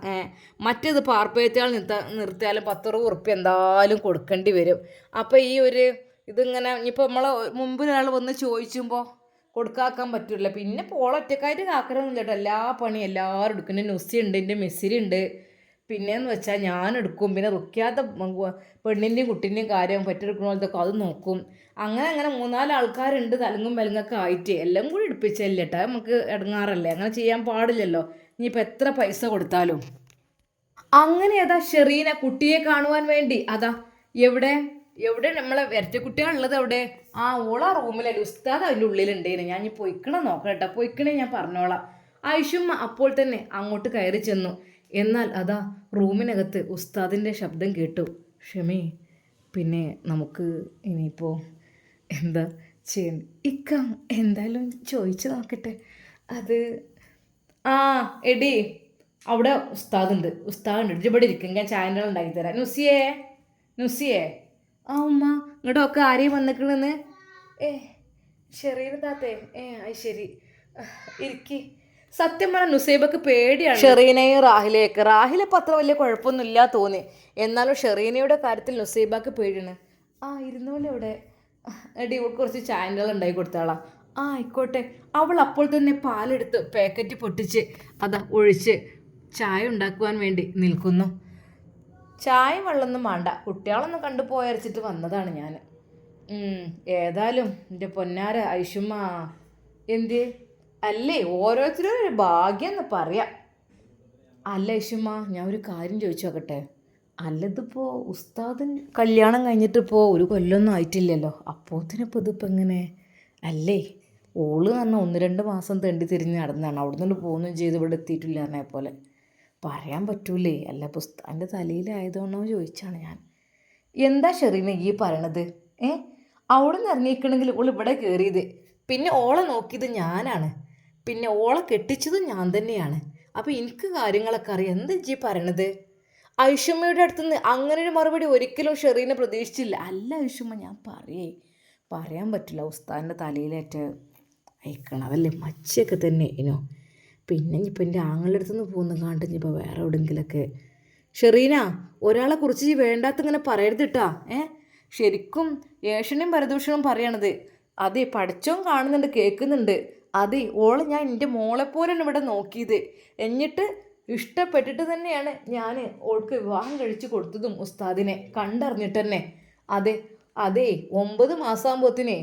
S1: മറ്റേത് പാർപ്പേറ്റുകൾ നിർത്തിയാലും 10-60 ഉറുപ്പ്യ എന്തായാലും കൊടുക്കേണ്ടി വരും. അപ്പോൾ ഈ ഒരു ഇതിങ്ങനെ ഇനിയിപ്പോൾ നമ്മളെ മുമ്പിൽ വന്ന് ചോദിച്ചുമ്പോൾ കൊടുക്കാക്കാൻ പറ്റില്ല. പിന്നെ ഒറ്റക്കായിട്ട് കാക്കരൊന്നും കേട്ടോ, എല്ലാ പണിയും എല്ലാവരും എടുക്കും. നുസി ഉണ്ട്, എൻ്റെ മെസ്സിരി ഉണ്ട്. പിന്നെയെന്ന് വെച്ചാൽ ഞാൻ എടുക്കും. പിന്നെ റുക്കാത്ത പെണ്ണിൻ്റെയും കുട്ടീൻ്റെയും കാര്യം പറ്റെടുക്കണോലത്തൊക്കെ അത് നോക്കും. അങ്ങനെ 3-4 ആൾക്കാരുണ്ട് തലങ്ങും വിലങ്ങൊക്കെ ആയിട്ട്. എല്ലാം കൂടി എടുപ്പിച്ചല്ലേ കേട്ടോ, നമുക്ക് ഇടങ്ങാറല്ലേ, അങ്ങനെ ചെയ്യാൻ പാടില്ലല്ലോ. ഇനിയിപ്പോൾ എത്ര പൈസ കൊടുത്താലും. അങ്ങനെ അതാ ഷെറീന കുട്ടിയെ കാണുവാൻ വേണ്ടി അതാ എവിടെ നമ്മളെ കുട്ടികളുള്ളത് എവിടെ? ഓളാ റൂമിലല്ലേ, ഉസ്താദ് അതിൻ്റെ ഉള്ളിലുണ്ടേന്. ഞാൻ ഇനി പൊയ്ക്കണം നോക്കണം കേട്ടോ, പൊയ്ക്കണേ ഞാൻ പറഞ്ഞോളാം. ഐഷുമ്മ അപ്പോൾ തന്നെ അങ്ങോട്ട് കയറി ചെന്നു. എന്നാൽ അതാ റൂമിനകത്ത് ഉസ്താദിൻ്റെ ശബ്ദം കേട്ടു. ഷമി, പിന്നെ നമുക്ക് ഇനിയിപ്പോൾ എന്താ ചെയ്യണം? എന്തായാലും ചോദിച്ചു നോക്കട്ടെ. അത് എടി അവിടെ ഉസ്താദുണ്ട് ഇവിടെ ഇരിക്കും, ഞാൻ ചായൻ്റെ ഉണ്ടാക്കി തരാം. നുസിയേ ഉമ്മ ഇങ്ങോട്ടൊക്കെ ആരെയും വന്നിക്കണെന്ന്? ഷെറീന താത്തേ? അത് ശരി, ഇരിക്കി. സത്യം പറഞ്ഞാൽ നുസൈബക്ക് പേടിയാണ് ഷെറീനയും റാഹിലയൊക്കെ അത്ര വലിയ കുഴപ്പമൊന്നുമില്ല തോന്നി. എന്നാലും ഷെറീനയുടെ കാര്യത്തിൽ നുസൈബക്ക് പേടിയാണ്. ഇരുന്നോലെ ഇവിടെ എടി കുറച്ച് ചാനലുകൾ ഉണ്ടാക്കി കൊടുത്താളാ. ആയിക്കോട്ടെ. അവൾ അപ്പോൾ തന്നെ പാലെടുത്ത് പാക്കറ്റ് പൊട്ടിച്ച് ഒഴിച്ച് ചായ ഉണ്ടാക്കുവാൻ വേണ്ടി നിൽക്കുന്നു. ചായ വെള്ളമൊന്നും വേണ്ട, കുട്ടികളൊന്നും കണ്ടു പോയരച്ചിട്ട് വന്നതാണ് ഞാൻ. ഏതായാലും എൻ്റെ പൊന്നാര ഐഷുമ്മ എന്തേ അല്ലേ, ഓരോരുത്തരും ഒരു ഭാഗ്യം എന്ന് പറയാം. അല്ല ഐഷുമ്മ, ഞാൻ ഒരു കാര്യം ചോദിച്ചു നോക്കട്ടെ. അല്ലതിപ്പോൾ ഉസ്താദിന് കല്യാണം കഴിഞ്ഞിട്ടിപ്പോൾ ഒരു കൊല്ലമൊന്നും ആയിട്ടില്ലല്ലോ, അപ്പോത്തിനിപ്പോൾ ഇതിപ്പോൾ എങ്ങനെ? അല്ലേ ഓള് പറഞ്ഞാൽ 1-2 മാസം തെണ്ടി തിരിഞ്ഞ് നടന്നതാണ്, അവിടെ നിന്ന് പോകുകയും ചെയ്ത് ഇവിടെ എത്തിയിട്ടില്ല പറഞ്ഞ പോലെ. പറയാൻ പറ്റൂലേ, അല്ല പുസ്തകൻ്റെ തലയിലായതുകൊണ്ടോ ചോദിച്ചാണ് ഞാൻ. എന്താ ഷെറീന ഈ പറയണത്? അവിടെ നിന്ന് ഇറങ്ങിക്കണമെങ്കിൽ ഓൾ ഇവിടെ കയറിയത്, പിന്നെ ഓളെ നോക്കിയത് ഞാനാണ്, പിന്നെ ഓളെ കെട്ടിച്ചതും ഞാൻ തന്നെയാണ്. അപ്പോൾ എനിക്ക് കാര്യങ്ങളൊക്കെ അറിയാം. എന്താ ഈ പറയണത്? ഐഷുമ്മയുടെ അടുത്തുനിന്ന് അങ്ങനെ ഒരു മറുപടി ഒരിക്കലും ഷെറീനെ പ്രതീക്ഷിച്ചില്ല. അല്ല ഐഷുമ്മ, ഞാൻ പറയാൻ പറ്റില്ല, ഉസ്താദിൻ്റെ തലയിലേറ്റ് അയക്കണം, അതല്ലേ മച്ചയൊക്കെ തന്നെ ഇനോ. പിന്നെ ഇനിയിപ്പോൾ എൻ്റെ ആങ്ങളുടെ അടുത്തുനിന്ന് പോകുന്ന കാണ്ട് ഇനിയിപ്പോൾ വേറെ എവിടെയെങ്കിലൊക്കെ. ഷെറീന, ഒരാളെ കുറിച്ച് വേണ്ടാത്തിങ്ങനെ പറയരുതിട്ടാ. ശരിക്കും ഏഷനും പരദൂഷണവും പറയണത്. അതെ, പഠിച്ചോൻ കാണുന്നുണ്ട്, കേൾക്കുന്നുണ്ട്. അതെ, ഓളെ ഞാൻ എൻ്റെ മോളെപ്പോലെയാണ് ഇവിടെ നോക്കിയത്. എന്നിട്ട് ഇഷ്ടപ്പെട്ടിട്ട് തന്നെയാണ് ഞാൻ ഓൾക്ക് വിവാഹം കഴിച്ചു കൊടുത്തതും ഉസ്താദിനെ കണ്ടറിഞ്ഞിട്ട് തന്നെ. അതെ 9 മാസമാകുമ്പോഴത്തേനെ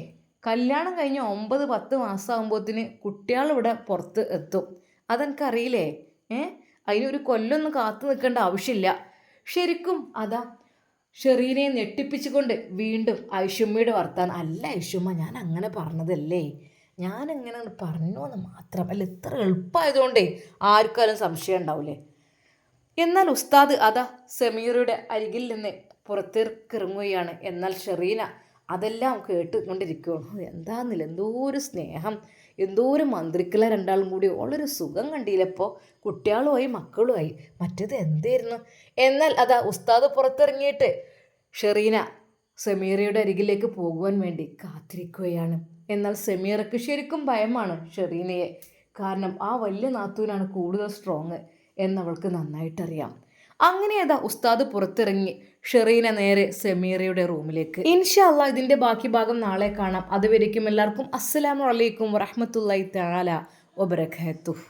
S1: കല്യാണം കഴിഞ്ഞ് 9-10 മാസമാകുമ്പോഴത്തേന് കുട്ടികളിവിടെ പുറത്ത് എത്തും. അതെനിക്കറിയില്ലേ? അതിനൊരു കൊല്ലൊന്നും കാത്തു നിൽക്കേണ്ട ആവശ്യമില്ല. ശരിക്കും ഷെറീനെ ഞെട്ടിപ്പിച്ചുകൊണ്ട് വീണ്ടും ഐഷുമ്മയുടെ വർത്താനം. അല്ല ഐഷുമ്മ, ഞാൻ അങ്ങനെ പറഞ്ഞതല്ലേ, ഞാനെങ്ങനെ പറഞ്ഞു എന്ന് മാത്രം. അല്ല, ഇത്ര എളുപ്പമായതുകൊണ്ടേ ആർക്കാരും സംശയം ഉണ്ടാവില്ലേ. എന്നാൽ ഉസ്താദ് സമീറയുടെ അരികിൽ നിന്ന് പുറത്തേക്കിറങ്ങുകയാണ്. എന്നാൽ ഷെറീന അതെല്ലാം കേട്ടുകൊണ്ടിരിക്കുകയാണ്. എന്താന്നില്ല, എന്തോ ഒരു സ്നേഹം, എന്തോ ഒരു മന്ത്രിക്കല, രണ്ടാളും കൂടി ഉള്ളൊരു സുഖം കണ്ടില്ലപ്പോൾ. കുട്ടികളുമായി മക്കളുമായി, മറ്റേത് എന്തായിരുന്നു. എന്നാൽ ഉസ്താദ് പുറത്തിറങ്ങിയിട്ട് ഷെറീന സമീറയുടെ അരികിലേക്ക് പോകുവാൻ വേണ്ടി കാത്തിരിക്കുകയാണ്. എന്നാൽ സമീറയ്ക്ക് ശരിക്കും ഭയമാണ് ഷെറീനയെ. കാരണം ആ വലിയ നാത്തൂനാണ് കൂടുതൽ സ്ട്രോങ് എന്നവൾക്ക് നന്നായിട്ടറിയാം. അങ്ങനെ ഉസ്താദ് പുറത്തിറങ്ങി. ഷെറീന നേരെ സമീറയുടെ റൂമിലേക്ക്. ഇൻഷാ അല്ലാഹ് ഇതിൻ്റെ ബാക്കി ഭാഗം നാളെ കാണാം. അതുവരേക്കും എല്ലാവർക്കും അസ്സലാമു അലൈക്കും വറഹ്മത്തുള്ളാഹി തആല വബറകാതുഹു.